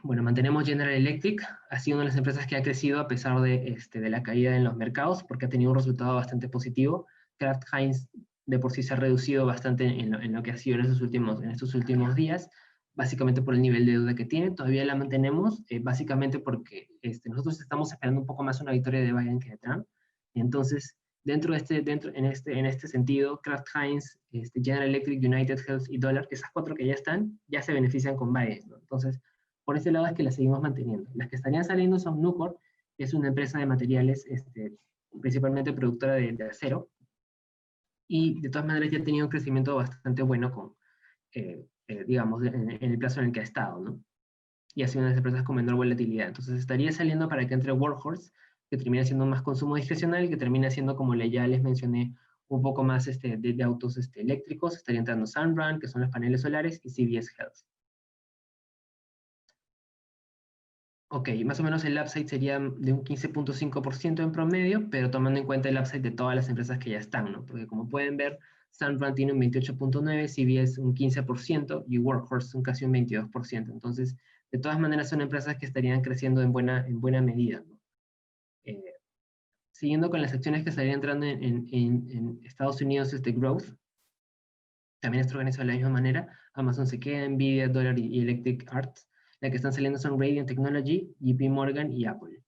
Bueno, mantenemos General Electric, ha sido una de las empresas que ha crecido a pesar de la caída en los mercados, porque ha tenido un resultado bastante positivo. Kraft Heinz de por sí se ha reducido bastante en lo que ha sido en estos últimos días, básicamente por el nivel de deuda que tiene. Todavía la mantenemos, básicamente porque nosotros estamos esperando un poco más una victoria de Biden que de Trump. Entonces, en este sentido, Kraft Heinz, General Electric, United Health y Dollar, esas cuatro que ya están, ya se benefician con Biden, ¿no? Entonces, por ese lado es que las seguimos manteniendo. Las que estarían saliendo son Nucor, que es una empresa de materiales, principalmente productora de acero, y de todas maneras ya ha tenido un crecimiento bastante bueno digamos, en el plazo en el que ha estado, ¿no? Y ha sido una de las empresas con menor volatilidad. Entonces estaría saliendo para que entre Workhorse, que termina siendo más consumo discrecional, que termina siendo, como ya les mencioné, un poco más de autos eléctricos. Estaría entrando Sunrun, que son los paneles solares, y CVS Health. Ok, más o menos el upside sería de un 15.5% en promedio, pero tomando en cuenta el upside de todas las empresas que ya están, ¿no? Porque como pueden ver, Sunrun tiene un 28.9%, CVS un 15% y Workhorse un casi un 22%. Entonces, de todas maneras son empresas que estarían creciendo en buena medida, ¿no? Eh, Siguiendo con las acciones que estarían entrando en Estados Unidos, Growth, también está organizado de la misma manera. Amazon se queda, Nvidia, Dollar y Electric Arts. Las que están saliendo son Radiant Technology, JP Morgan y Apple.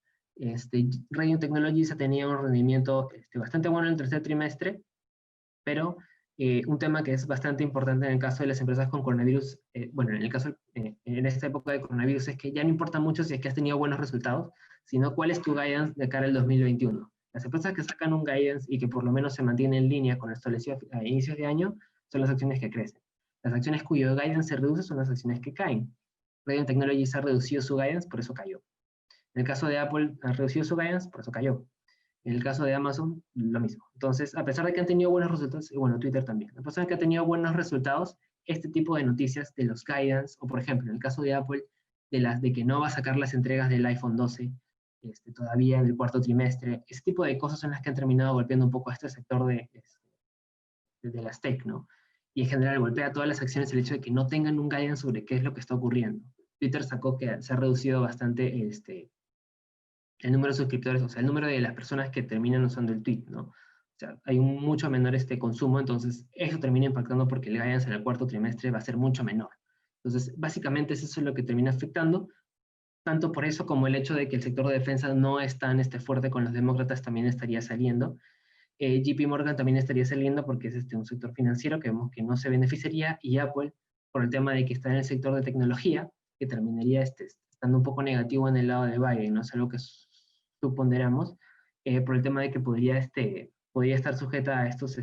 Radiant Technologies ha tenido un rendimiento bastante bueno en el tercer trimestre, pero un tema que es bastante importante en el caso de las empresas con coronavirus, bueno, en el caso, en esta época de coronavirus, es que ya no importa mucho si es que has tenido buenos resultados, sino cuál es tu guidance de cara al 2021. Las empresas que sacan un guidance y que por lo menos se mantienen en línea con lo establecido a inicios de año, son las acciones que crecen. Las acciones cuyo guidance se reduce son las acciones que caen. Radiant Technologies ha reducido su guidance, por eso cayó. En el caso de Apple, ha reducido su guidance, por eso cayó. En el caso de Amazon, lo mismo. Entonces, a pesar de que han tenido buenos resultados, y bueno, Twitter también, a pesar de que ha tenido buenos resultados, este tipo de noticias de los guidance, o por ejemplo, en el caso de Apple, de que no va a sacar las entregas del iPhone 12 todavía en el cuarto trimestre, ese tipo de cosas son las que han terminado golpeando un poco a este sector de las tech, ¿no? Y en general golpea a todas las acciones el hecho de que no tengan un guidance sobre qué es lo que está ocurriendo. Twitter sacó que se ha reducido bastante el número de suscriptores, o sea, el número de las personas que terminan usando el tweet, ¿no? O sea, hay un mucho menor consumo, entonces eso termina impactando porque el guidance en el cuarto trimestre va a ser mucho menor. Entonces, básicamente eso es lo que termina afectando, tanto por eso como el hecho de que el sector de defensa no es tan fuerte con los demócratas también estaría saliendo. JP Morgan también estaría saliendo porque es un sector financiero que vemos que no se beneficiaría, y Apple por el tema de que está en el sector de tecnología, que terminaría estando un poco negativo en el lado de Biden, ¿no? Es algo que suponderamos, por el tema de que podría estar sujeta a estos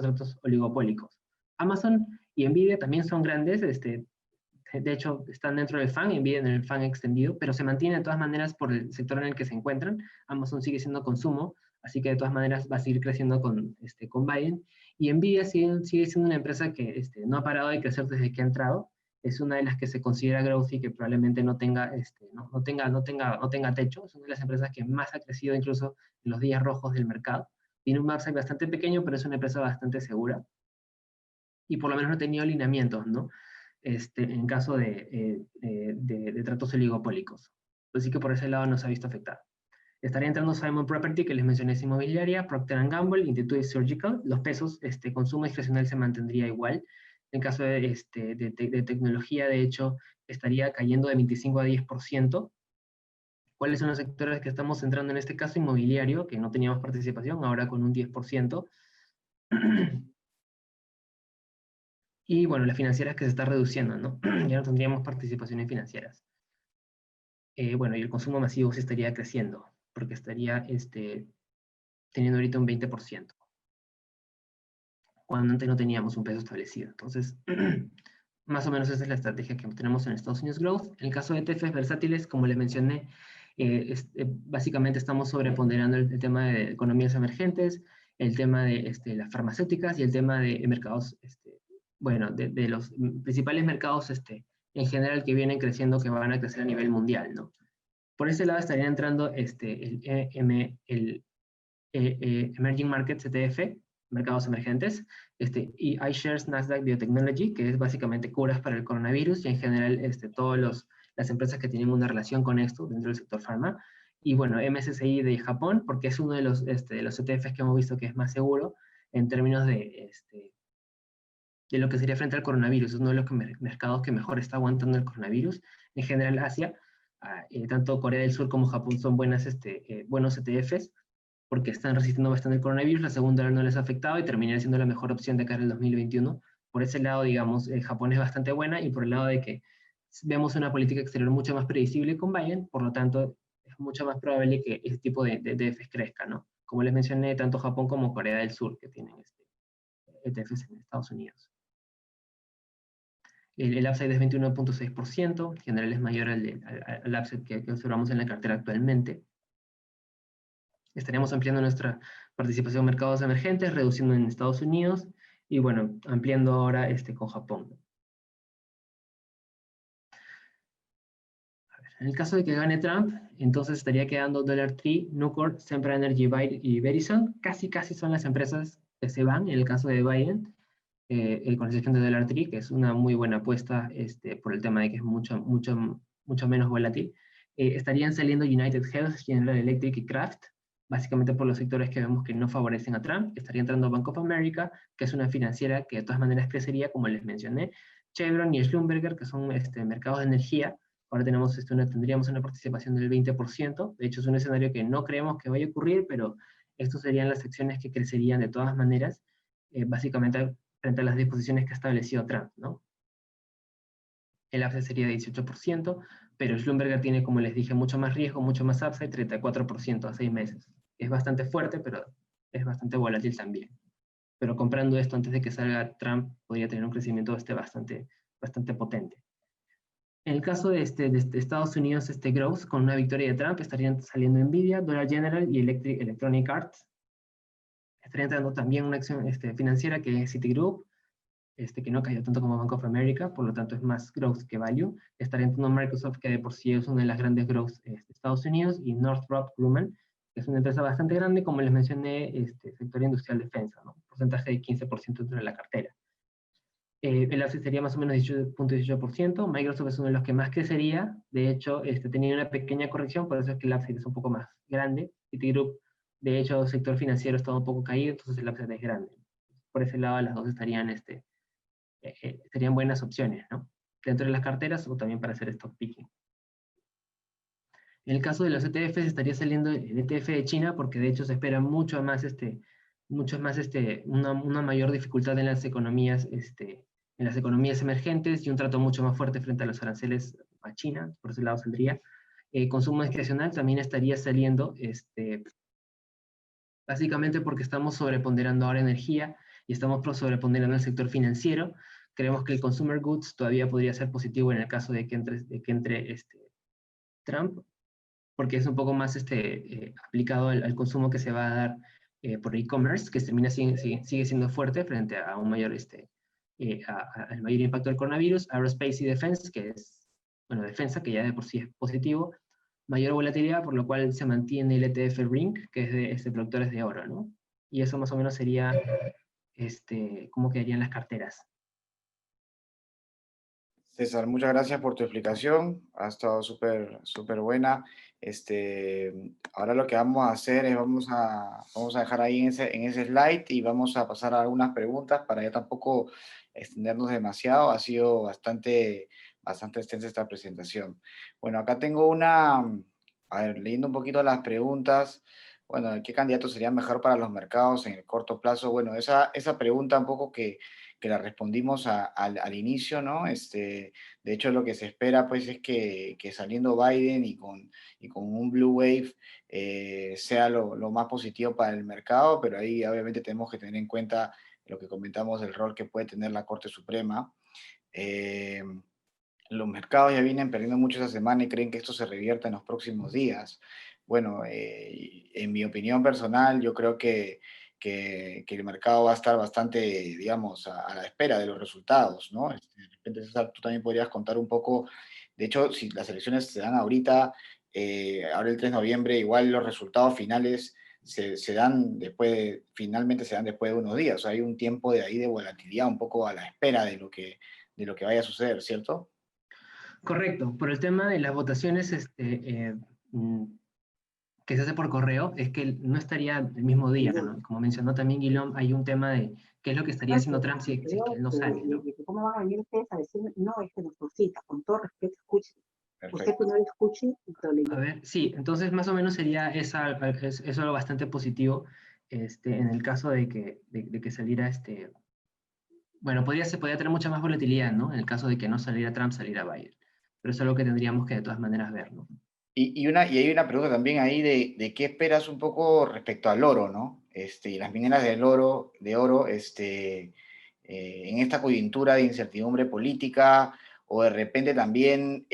tratos oligopólicos. Amazon y Nvidia también son grandes, de hecho están dentro del FAN, Nvidia en el FAN extendido, pero se mantienen de todas maneras por el sector en el que se encuentran. Amazon sigue siendo consumo, así que de todas maneras va a seguir creciendo con Biden. Y Nvidia sigue siendo una empresa que no ha parado de crecer desde que ha entrado. Es una de las que se considera growth y que probablemente no tenga techo. Es una de las empresas que más ha crecido incluso en los días rojos del mercado. Tiene un upside bastante pequeño, pero es una empresa bastante segura. Y por lo menos no ha tenido alineamientos, ¿no? En caso de tratos oligopólicos. Así que por ese lado no se ha visto afectado. Estaría entrando Simon Property, que les mencioné, es inmobiliaria, Procter Gamble, Institute Surgical. Los pesos, consumo discrecional se mantendría igual. En caso de tecnología, de hecho, estaría cayendo de 25 a 10%. ¿Cuáles son los sectores que estamos entrando en este caso? Inmobiliario, que no teníamos participación, ahora con un 10%. Y bueno, las financieras que se está reduciendo, ¿no? Ya no tendríamos participaciones financieras. bueno, y el consumo masivo sí estaría creciendo, porque estaría teniendo ahorita un 20%, cuando antes no teníamos un peso establecido. Entonces, más o menos esa es la estrategia que tenemos en Estados Unidos Growth. En el caso de ETFs versátiles, como les mencioné, básicamente estamos sobreponderando el tema de economías emergentes, el tema de las farmacéuticas y el tema de mercados, bueno, de los principales mercados en general que vienen creciendo, que van a crecer a nivel mundial, ¿no? Por ese lado estaría entrando el Emerging Markets ETF, mercados emergentes, y iShares Nasdaq Biotechnology, que es básicamente curas para el coronavirus y en general todas las empresas que tienen una relación con esto dentro del sector farma. Y bueno, MSCI de Japón, porque es uno de los ETFs que hemos visto que es más seguro en términos de lo que sería frente al coronavirus. Es uno de los mercados que mejor está aguantando el coronavirus. En general, Asia, tanto Corea del Sur como Japón son buenos ETFs porque están resistiendo bastante el coronavirus, la segunda ola no les ha afectado y terminaría siendo la mejor opción de cara al 2021. Por ese lado, digamos, Japón es bastante buena y por el lado de que vemos una política exterior mucho más predecible con Biden, por lo tanto, es mucho más probable que este tipo de ETFs crezca, ¿no? Como les mencioné, tanto Japón como Corea del Sur, que tienen ETFs en Estados Unidos. El upside es 21.6%, en general es mayor al upside que observamos en la cartera actualmente. Estaríamos ampliando nuestra participación en mercados emergentes, reduciendo en Estados Unidos y bueno, ampliando ahora con Japón. En el caso de que gane Trump, entonces estaría quedando Dollar Tree, Nucor, Sempra Energy y Verizon. Casi son las empresas que se van en el caso de Biden, con excepción de Dollar Tree, que es una muy buena apuesta por el tema de que es mucho menos volátil. Estarían saliendo United Health, General Electric y Kraft, básicamente por los sectores que vemos que no favorecen a Trump. Estaría entrando Bank of America, que es una financiera que de todas maneras crecería, como les mencioné. Chevron y Schlumberger, que son mercados de energía. Ahora tendríamos una participación del 20%. De hecho, es un escenario que no creemos que vaya a ocurrir, pero estos serían las acciones que crecerían de todas maneras, básicamente frente a las disposiciones que ha establecido Trump, ¿no? El upside sería de 18%, pero Schlumberger tiene, como les dije, mucho más riesgo, mucho más upside, 34% a 6 meses. Es bastante fuerte, pero es bastante volátil también. Pero comprando esto antes de que salga Trump, podría tener un crecimiento bastante potente. En el caso de Estados Unidos, Growth, con una victoria de Trump, estarían saliendo Nvidia, Dollar General y Electronic Arts. Estaría entrando también una acción financiera que es Citigroup, que no cayó tanto como Bank of America, por lo tanto es más growth que value. Estaría entrando Microsoft, que de por sí es una de las grandes growth de Estados Unidos, y Northrop Grumman, que es una empresa bastante grande, como les mencioné, sector industrial defensa, ¿no? Porcentaje de 15% dentro de la cartera. El upside sería más o menos 18.18%. Microsoft es uno de los que más crecería. De hecho, tenía una pequeña corrección, por eso es que el upside es un poco más grande. Citigroup, de hecho, el sector financiero está un poco caído, entonces el upside es grande. Por ese lado, las dos serían buenas opciones, ¿no? Dentro de las carteras o también para hacer stock picking. En el caso de los ETFs estaría saliendo el ETF de China porque de hecho se espera una mayor dificultad en las economías emergentes y un trato mucho más fuerte frente a los aranceles a China, por ese lado saldría. Consumo discrecional también estaría saliendo, básicamente porque estamos sobreponderando ahora energía y estamos sobreponderando el sector financiero. Creemos que el consumer goods todavía podría ser positivo en el caso de que entre Trump, porque es un poco más aplicado al consumo que se va a dar por e-commerce, que sigue siendo fuerte frente a un mayor, al mayor impacto del coronavirus. Aerospace y defense, que es, bueno, defensa, que ya de por sí es positivo. Mayor volatilidad, por lo cual se mantiene el ETF Ring, que es de productores de oro, ¿no? Y eso más o menos sería cómo quedarían las carteras. César, muchas gracias por tu explicación. Ha estado súper buena. Ahora lo que vamos a hacer es vamos a dejar ahí en ese slide y vamos a pasar a algunas preguntas para ya tampoco extendernos demasiado. Ha sido bastante extensa esta presentación. Bueno, acá tengo a ver, leyendo un poquito las preguntas. Bueno, ¿qué candidato sería mejor para los mercados en el corto plazo? Bueno, esa pregunta un poco que que la respondimos al inicio, ¿no? De hecho, lo que se espera, pues, es que saliendo Biden y con un Blue Wave sea lo más positivo para el mercado, pero ahí obviamente tenemos que tener en cuenta lo que comentamos del rol que puede tener la Corte Suprema. Eh, los mercados ya vienen perdiendo mucho esa semana y creen que esto se revierta en los próximos días. Bueno, en mi opinión personal, yo creo que el mercado va a estar bastante, digamos, a la espera de los resultados, ¿no? De repente, César, tú también podrías contar un poco, de hecho, si las elecciones se dan ahorita, ahora el 3 de noviembre, igual los resultados finales se dan finalmente se dan después de unos días, o sea, hay un tiempo de ahí de volatilidad, un poco a la espera de lo que vaya a suceder, ¿cierto? Correcto, por el tema de las votaciones que se hace por correo, es que no estaría el mismo día, ¿no? Como mencionó también Guillaume, hay un tema de qué es lo que estaría haciendo Trump si es que él no sale, ¿no? ¿Cómo van a venir ustedes a decir, no, es que nuestra cita, con todo respeto, escuche? Usted Perfecto. primero escuche y A ver, sí, entonces más o menos sería eso algo bastante positivo en el caso de que saliera bueno, podría tener mucha más volatilidad, ¿no? En el caso de que no saliera Trump, saliera Biden. Pero eso es algo que tendríamos que de todas maneras ver, ¿no? Y hay una pregunta también ahí de qué esperas un poco respecto al oro, ¿no? Y las mineras de oro, en esta coyuntura de incertidumbre política o de repente también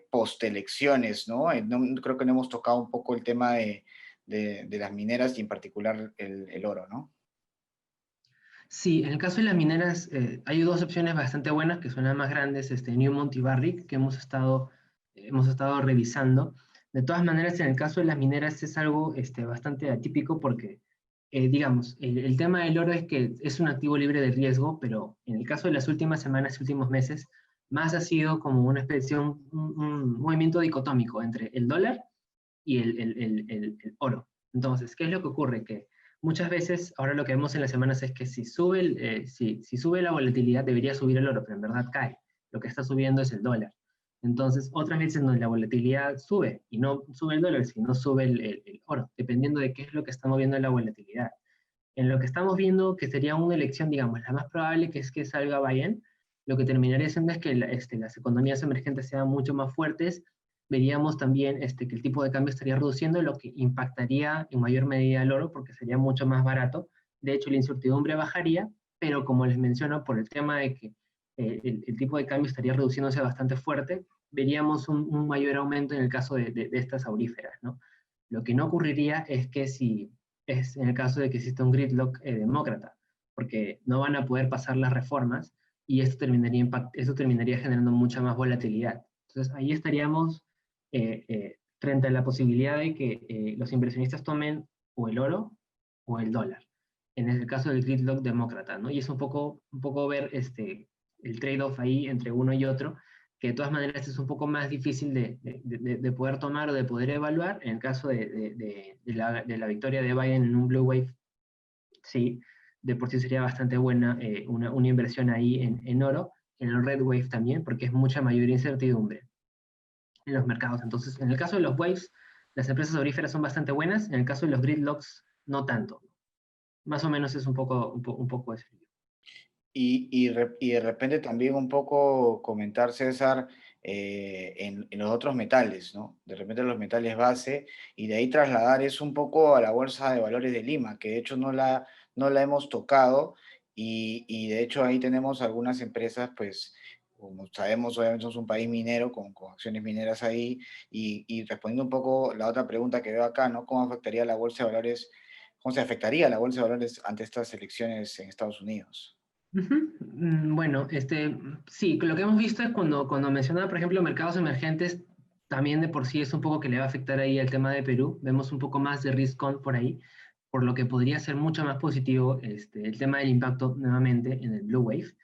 postelecciones, ¿no? Creo que no hemos tocado un poco el tema de las mineras y en particular el oro, ¿no? Sí, en el caso de las mineras, hay dos opciones bastante buenas, que son las más grandes, Newmont y Barrick, que hemos estado revisando. De todas maneras, en el caso de las mineras es algo bastante atípico porque, digamos, el tema del oro es que es un activo libre de riesgo, pero en el caso de las últimas semanas y últimos meses, más ha sido como una especie, un movimiento dicotómico entre el dólar y el oro. Entonces, ¿qué es lo que ocurre? Que muchas veces, ahora lo que vemos en las semanas es que si sube la volatilidad, debería subir el oro, pero en verdad cae. Lo que está subiendo es el dólar. Entonces, otras veces donde la volatilidad sube y no sube el dólar, sino sube el oro, dependiendo de qué es lo que está moviendo la volatilidad. En lo que estamos viendo, que sería una elección, digamos, la más probable que es que salga Biden, lo que terminaría siendo es que las economías emergentes sean mucho más fuertes. Veríamos también que el tipo de cambio estaría reduciendo, lo que impactaría en mayor medida el oro porque sería mucho más barato. De hecho, la incertidumbre bajaría, pero como les menciono, por el tema de que el tipo de cambio estaría reduciéndose bastante fuerte, veríamos un mayor aumento en el caso de estas auríferas, ¿no? Lo que no ocurriría es que si es en el caso de que exista un gridlock demócrata, porque no van a poder pasar las reformas y esto terminaría generando mucha más volatilidad. Entonces ahí estaríamos frente a la posibilidad de que los inversionistas tomen o el oro o el dólar, en el caso del gridlock demócrata, ¿no? Y es un poco ver el trade-off ahí entre uno y otro, que de todas maneras es un poco más difícil de poder tomar o de poder evaluar. En el caso de la victoria de Biden en un Blue Wave, sí, de por sí sería bastante buena una inversión ahí en oro, en el Red Wave también, porque es mucha mayor incertidumbre en los mercados. Entonces, en el caso de los waves, las empresas auríferas son bastante buenas, en el caso de los gridlocks, no tanto. Más o menos es un poco eso. Y de repente también un poco comentar, César, en los otros metales, ¿no? De repente los metales base, y de ahí trasladar eso un poco a la Bolsa de Valores de Lima, que de hecho no la hemos tocado, y de hecho ahí tenemos algunas empresas, pues, como sabemos, obviamente somos un país minero con acciones mineras ahí, y respondiendo un poco la otra pregunta que veo acá, ¿no? ¿Cómo afectaría la Bolsa de Valores, cómo se afectaría la Bolsa de Valores ante estas elecciones en Estados Unidos? Bueno, sí, lo que hemos visto es cuando mencionaba, por ejemplo, mercados emergentes, también de por sí es un poco que le va a afectar ahí el tema de Perú. Vemos un poco más de risk on por ahí, por lo que podría ser mucho más positivo el tema del impacto nuevamente en el Blue Wave.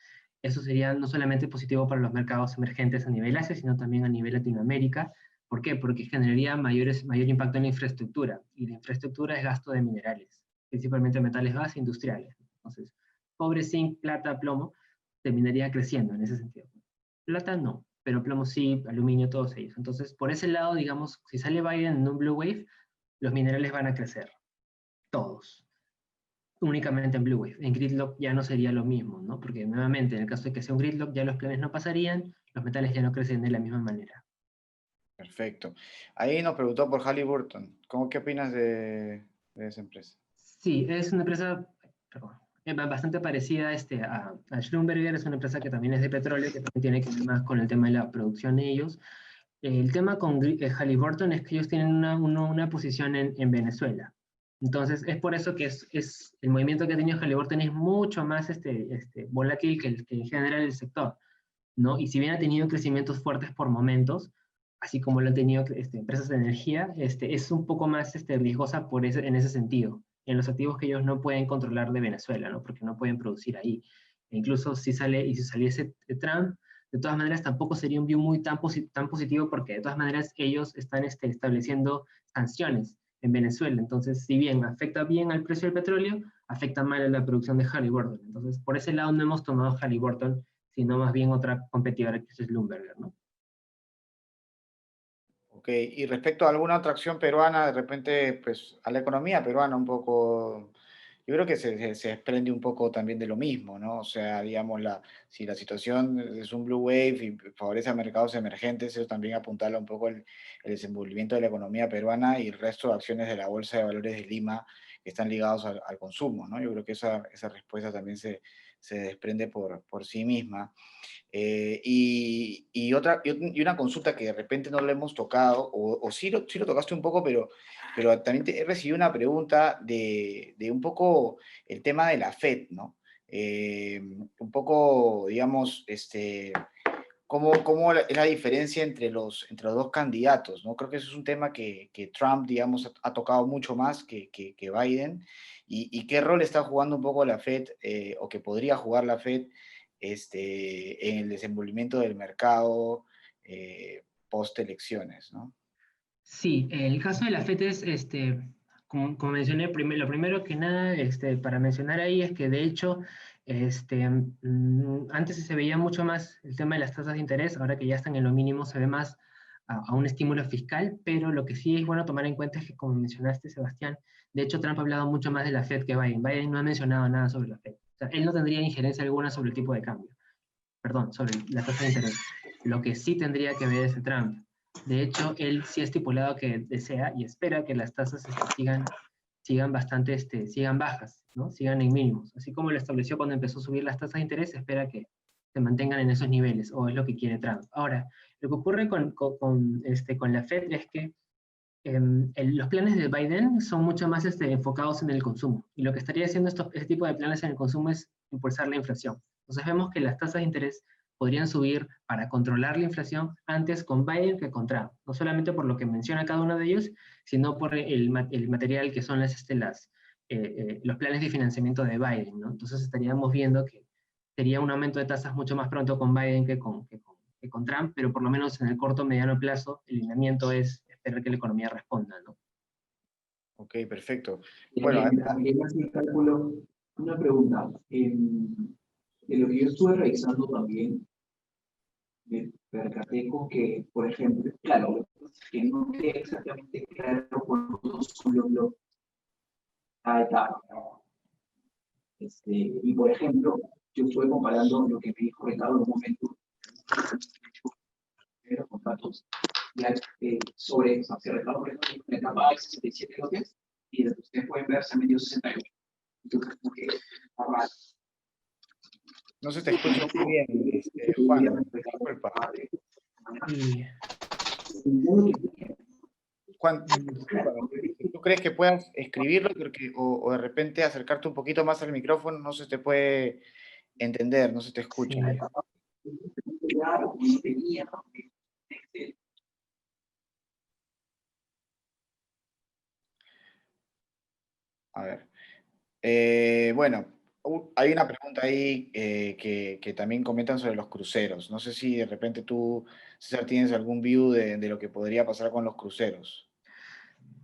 Eso sería no solamente positivo para los mercados emergentes a nivel Asia, sino también a nivel Latinoamérica. ¿Por qué? Porque generaría mayor impacto en la infraestructura, y la infraestructura es gasto de minerales, principalmente metales base industriales. Entonces, cobre, zinc, plata, plomo, terminaría creciendo en ese sentido. Plata no, pero plomo sí, aluminio, todos ellos. Entonces, por ese lado, digamos, si sale Biden en un Blue Wave, los minerales van a crecer, todos. únicamente en Blue Wave. En Gridlock ya no sería lo mismo, ¿no? Porque nuevamente, en el caso de que sea un Gridlock, ya los planes no pasarían, los metales ya no crecen de la misma manera. Perfecto. Ahí nos preguntó por Halliburton. ¿Qué opinas de esa empresa? Sí, es una empresa, perdón, bastante parecida a Schlumberger, es una empresa que también es de petróleo, que también tiene que ver más con el tema de la producción de ellos. El tema con Halliburton es que ellos tienen una posición en Venezuela. Entonces, es por eso que el movimiento que ha tenido Halliburton es mucho más volátil que en general el sector, ¿no? Y si bien ha tenido crecimientos fuertes por momentos, así como lo han tenido empresas de energía, es un poco más riesgosa en ese sentido, en los activos que ellos no pueden controlar de Venezuela, ¿no? Porque no pueden producir ahí. E incluso si saliese Trump, de todas maneras tampoco sería un view tan positivo porque de todas maneras ellos están estableciendo sanciones en Venezuela. Entonces, si bien afecta bien al precio del petróleo, afecta mal a la producción de Halliburton. Entonces, por ese lado no hemos tomado Halliburton, sino más bien otra competidora que es Schlumberger, ¿no? Ok, y respecto a alguna otra acción peruana, de repente, pues a la economía peruana un poco, yo creo que se desprende un poco también de lo mismo, ¿no? O sea, digamos, si la situación es un blue wave y favorece a mercados emergentes, eso también apuntala un poco el desenvolvimiento de la economía peruana y el resto de acciones de la Bolsa de Valores de Lima que están ligados al consumo, ¿no? Yo creo que esa respuesta también se desprende por sí misma. Y una consulta que de repente no lo hemos tocado, o sí lo tocaste un poco, pero también he recibido una pregunta de un poco el tema de la FED, ¿no? Un poco, digamos, ¿cómo es la diferencia entre los dos candidatos, ¿no? Creo que eso es un tema que Trump, digamos, ha tocado mucho más que Biden. Y qué rol está jugando un poco la FED, o que podría jugar la FED en el desenvolvimiento del mercado post elecciones, ¿no? Sí, el caso de la FED es, como mencioné, lo primero que nada, para mencionar ahí es que de hecho, antes se veía mucho más el tema de las tasas de interés, ahora que ya están en lo mínimo se ve más a un estímulo fiscal, pero lo que sí es bueno tomar en cuenta es que, como mencionaste, Sebastián, de hecho Trump ha hablado mucho más de la FED que Biden. Biden no ha mencionado nada sobre la FED. O sea, él no tendría injerencia alguna sobre el tipo de cambio, perdón, sobre la tasa de interés. Lo que sí tendría que ver es Trump. De hecho, él sí ha estipulado que desea y espera que las tasas sigan bastante, sigan bajas, ¿no? Sigan en mínimos. Así como lo estableció cuando empezó a subir las tasas de interés, espera que se mantengan en esos niveles, o es lo que quiere Trump. Ahora, lo que ocurre con la Fed es que los planes de Biden son mucho más enfocados en el consumo. Y lo que estaría haciendo este tipo de planes en el consumo es impulsar la inflación. Entonces vemos que las tasas de interés podrían subir para controlar la inflación antes con Biden que con Trump. No solamente por lo que menciona cada uno de ellos, sino por el material que son los planes de financiamiento de Biden, ¿no? Entonces estaríamos viendo que sería un aumento de tasas mucho más pronto con Biden que con Trump, pero por lo menos en el corto o mediano plazo, el lineamiento es esperar que la economía responda, ¿no? Ok, perfecto. Y Bueno, alguien hace el cálculo, una pregunta. De lo que yo estuve revisando también, me percaté con que, por ejemplo, claro, que no quede exactamente claro cuántos son los bloques cada etapa, ¿no? Y por ejemplo, yo estuve comparando lo que me dijo Ricardo en un momento, los contratos, ya, sobre, o sea, si Ricardo, por ejemplo, dijo la etapa hay 67 bloques, y desde ustedes pueden ver, se han vendido 68. Entonces, como que, no se te escucha muy bien, Juan. Disculpa. Y Juan, discúlpame, ¿tú crees que puedas escribirlo o de repente acercarte un poquito más al micrófono? No se te puede entender, no se te escucha. sí, A ver. Bueno, hay una pregunta ahí que también comentan sobre los cruceros. No sé si de repente tú, César, tienes algún view de lo que podría pasar con los cruceros.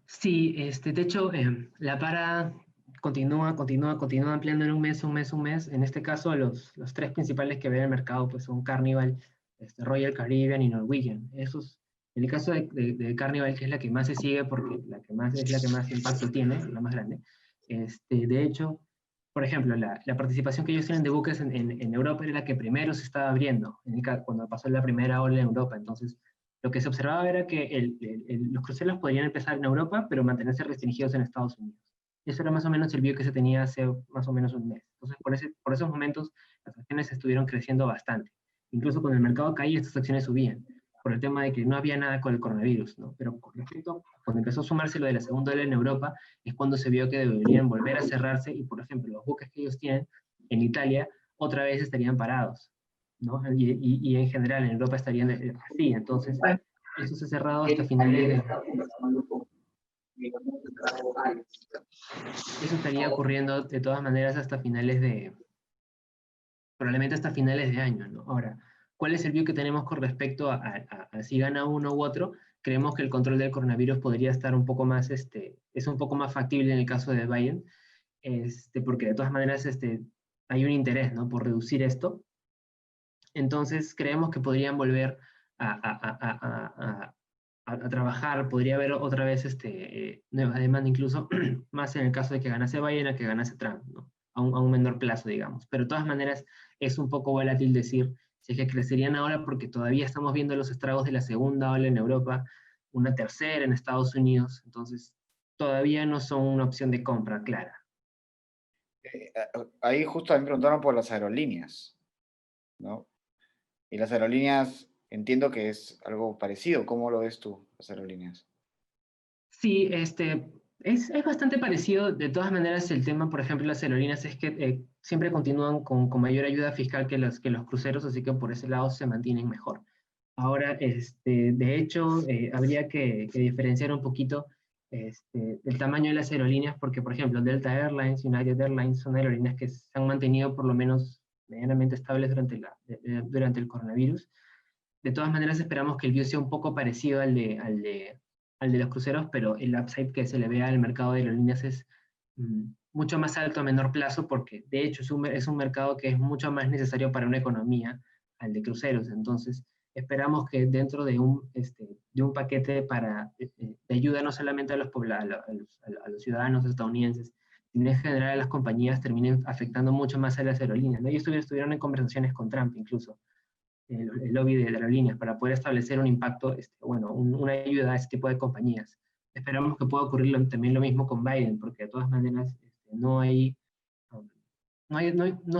sí, de hecho, la para continúa ampliando en un mes, un mes, un mes. En este caso, los tres principales que ve el mercado pues, son Carnival, Royal Caribbean y Norwegian. En el caso de Carnival, que es la que más se sigue porque es la que más impacto tiene, la más grande. De hecho, por ejemplo, la participación que ellos tienen de buques en Europa era la que primero se estaba abriendo, cuando pasó la primera ola en Europa. Entonces, lo que se observaba era que los cruceros podrían empezar en Europa, pero mantenerse restringidos en Estados Unidos. Eso era más o menos el view que se tenía hace más o menos un mes. Entonces, por esos momentos, las acciones estuvieron creciendo bastante. Incluso cuando el mercado caía, estas acciones subían, por el tema de que no había nada con el coronavirus, ¿no? Pero con respecto, cuando empezó a sumarse lo de la segunda ola en Europa, es cuando se vio que deberían volver a cerrarse, y por ejemplo, los buques que ellos tienen en Italia, otra vez estarían parados, ¿no? Y en general en Europa estarían así. Entonces, eso se ha cerrado hasta finales de... Eso estaría ocurriendo de todas maneras hasta finales de... probablemente hasta finales de año, ¿no? Ahora, ¿cuál es el view que tenemos con respecto a si gana uno u otro? Creemos que el control del coronavirus podría estar un poco más, es un poco más factible en el caso de Biden, porque de todas maneras hay un interés, ¿no?, por reducir esto. Entonces creemos que podrían volver a trabajar, podría haber otra vez nueva demanda, incluso más en el caso de que ganase Biden a que ganase Trump, ¿no? A un menor plazo, digamos. Pero de todas maneras es un poco volátil decir si es que crecerían ahora, porque todavía estamos viendo los estragos de la segunda ola en Europa, una tercera en Estados Unidos, entonces todavía no son una opción de compra clara. Ahí justo me preguntaron por las aerolíneas, ¿no? Y las aerolíneas, entiendo que es algo parecido. ¿Cómo lo ves tú, las aerolíneas? Sí, es bastante parecido. De todas maneras, el tema, por ejemplo, las aerolíneas es que siempre continúan con mayor ayuda fiscal que los cruceros, así que por ese lado se mantienen mejor. Ahora, de hecho, habría que diferenciar un poquito el tamaño de las aerolíneas, porque, por ejemplo, Delta Airlines, United Airlines son aerolíneas que se han mantenido por lo menos medianamente estables durante el coronavirus. De todas maneras, esperamos que el view sea un poco parecido al de los cruceros, pero el upside que se le ve al mercado de aerolíneas es mucho más alto a menor plazo, porque de hecho es un mercado que es mucho más necesario para una economía al de cruceros. Entonces, esperamos que dentro de un paquete de ayuda no solamente a a los ciudadanos estadounidenses, sino en general a las compañías, terminen afectando mucho más a las aerolíneas, ¿no? Ellos estuvieron en conversaciones con Trump incluso, el lobby de aerolíneas, para poder establecer un impacto, una ayuda a ese tipo de compañías. Esperamos que pueda ocurrir también lo mismo con Biden, porque de todas maneras no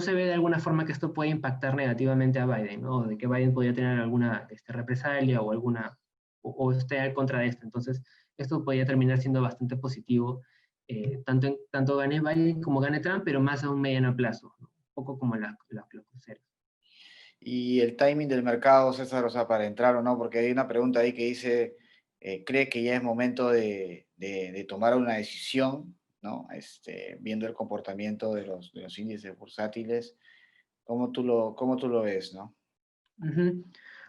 se ve de alguna forma que esto pueda impactar negativamente a Biden, ¿no? De que Biden podría tener alguna represalia o esté en contra de esto. Entonces, esto podría terminar siendo bastante positivo, tanto gane Biden como gane Trump, pero más a un mediano plazo, ¿no? Un poco como los cruceros. Y el timing del mercado, César, o sea, para entrar o no, porque hay una pregunta ahí que dice, ¿cree que ya es momento de tomar una decisión, ¿no? Viendo el comportamiento de los índices bursátiles, cómo tú lo ves, ¿no? Ujú.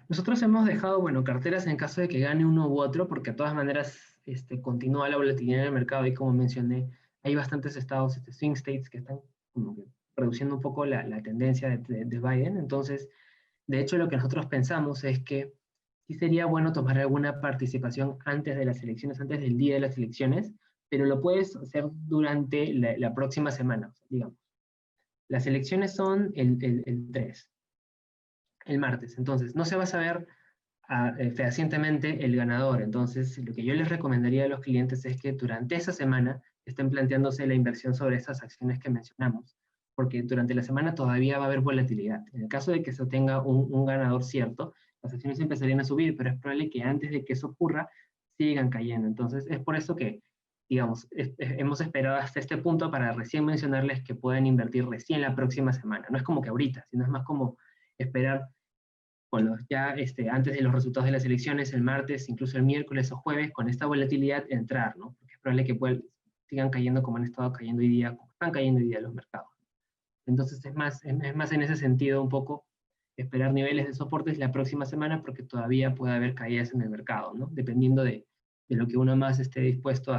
Nosotros hemos dejado, bueno, carteras en caso de que gane uno u otro, porque de todas maneras continúa la volatilidad en el mercado, y como mencioné, hay bastantes estados, swing states, que están como que reduciendo un poco la tendencia de Biden. Entonces, de hecho, lo que nosotros pensamos es que sí sería bueno tomar alguna participación antes de las elecciones, antes del día de las elecciones, pero lo puedes hacer durante la próxima semana, digamos. Las elecciones son el 3, el martes. Entonces, no se va a saber fehacientemente el ganador. Entonces, lo que yo les recomendaría a los clientes es que durante esa semana estén planteándose la inversión sobre esas acciones que mencionamos, porque durante la semana todavía va a haber volatilidad. En el caso de que se obtenga un ganador cierto, las acciones empezarían a subir, pero es probable que antes de que eso ocurra, sigan cayendo. Entonces, es por eso que, digamos, hemos esperado hasta este punto para recién mencionarles que pueden invertir recién la próxima semana. No es como que ahorita, sino es más como esperar ya antes de los resultados de las elecciones, el martes, incluso el miércoles o jueves, con esta volatilidad entrar, ¿no? Porque es probable que sigan cayendo como han estado cayendo hoy día, como están cayendo hoy día los mercados. Entonces es más en ese sentido un poco esperar niveles de soportes la próxima semana, porque todavía puede haber caídas en el mercado, ¿no? Dependiendo de lo que uno más esté dispuesto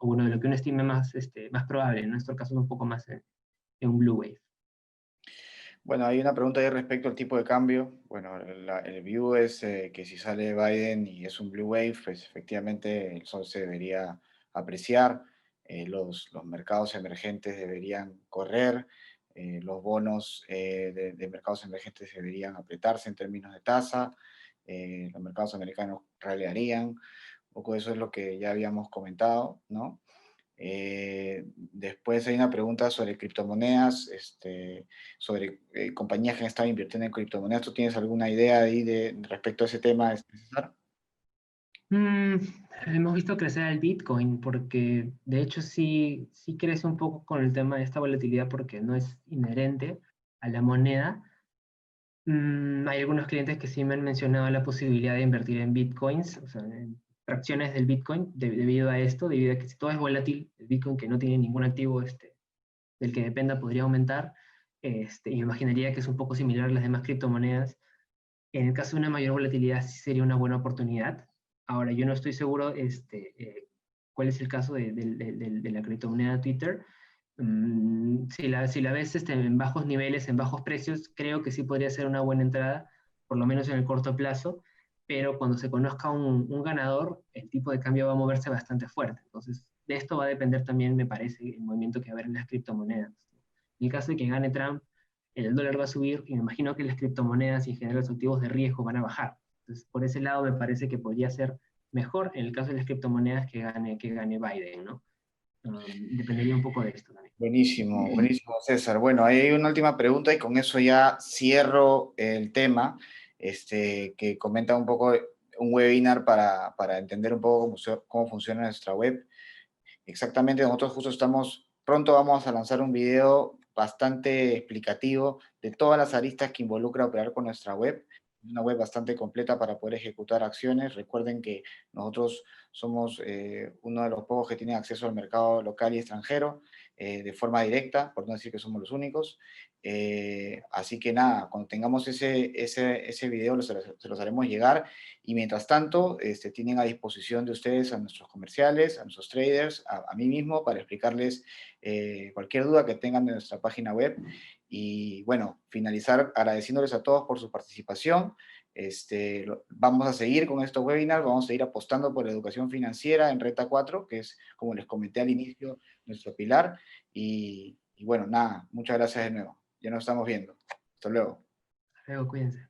o bueno, de lo que uno estime más probable. En nuestro caso, un poco más en un blue wave. Bueno, hay una pregunta ahí respecto al tipo de cambio. Bueno, el view es que si sale Biden y es un blue wave, pues efectivamente el sol se debería apreciar. los mercados emergentes deberían correr, los bonos de mercados emergentes deberían apretarse en términos de tasa, los mercados americanos ralearían, un poco eso es lo que ya habíamos comentado, ¿no? Después hay una pregunta sobre criptomonedas, sobre compañías que han estado invirtiendo en criptomonedas. ¿Tú tienes alguna idea ahí respecto a ese tema, César? Hemos visto crecer el Bitcoin porque de hecho sí crece un poco con el tema de esta volatilidad porque no es inherente a la moneda. Hay algunos clientes que sí me han mencionado la posibilidad de invertir en Bitcoins, o sea, en fracciones del Bitcoin debido a esto, debido a que si todo es volátil, el Bitcoin que no tiene ningún activo del que dependa podría aumentar. Y me imaginaría que es un poco similar a las demás criptomonedas. En el caso de una mayor volatilidad sí sería una buena oportunidad. Ahora, yo no estoy seguro cuál es el caso de la criptomoneda Twitter. Si la ves en bajos niveles, en bajos precios, creo que sí podría ser una buena entrada, por lo menos en el corto plazo, pero cuando se conozca un ganador, el tipo de cambio va a moverse bastante fuerte. Entonces, de esto va a depender también, me parece, el movimiento que va a haber en las criptomonedas. En el caso de que gane Trump, el dólar va a subir y me imagino que las criptomonedas y en general los activos de riesgo van a bajar. Entonces, por ese lado me parece que podría ser mejor en el caso de las criptomonedas que gane Biden, ¿no? Dependería un poco de esto también. Buenísimo, buenísimo, César. Bueno, ahí hay una última pregunta y con eso ya cierro el tema, que comenta un poco un webinar para entender un poco cómo funciona nuestra web. Exactamente, nosotros justo pronto vamos a lanzar un video bastante explicativo de todas las aristas que involucra operar con nuestra web. Una web bastante completa para poder ejecutar acciones. Recuerden que nosotros somos uno de los pocos que tienen acceso al mercado local y extranjero de forma directa, por no decir que somos los únicos. Así que nada, cuando tengamos ese video se los haremos llegar. Y mientras tanto, tienen a disposición de ustedes a nuestros comerciales, a nuestros traders, a mí mismo, para explicarles cualquier duda que tengan de nuestra página web. Y bueno, finalizar agradeciéndoles a todos por su participación. Vamos a seguir con estos webinars, vamos a seguir apostando por la educación financiera en Renta 4, que es, como les comenté al inicio, nuestro pilar. Y bueno, nada, muchas gracias de nuevo. Ya nos estamos viendo. Hasta luego. Luego, cuídense.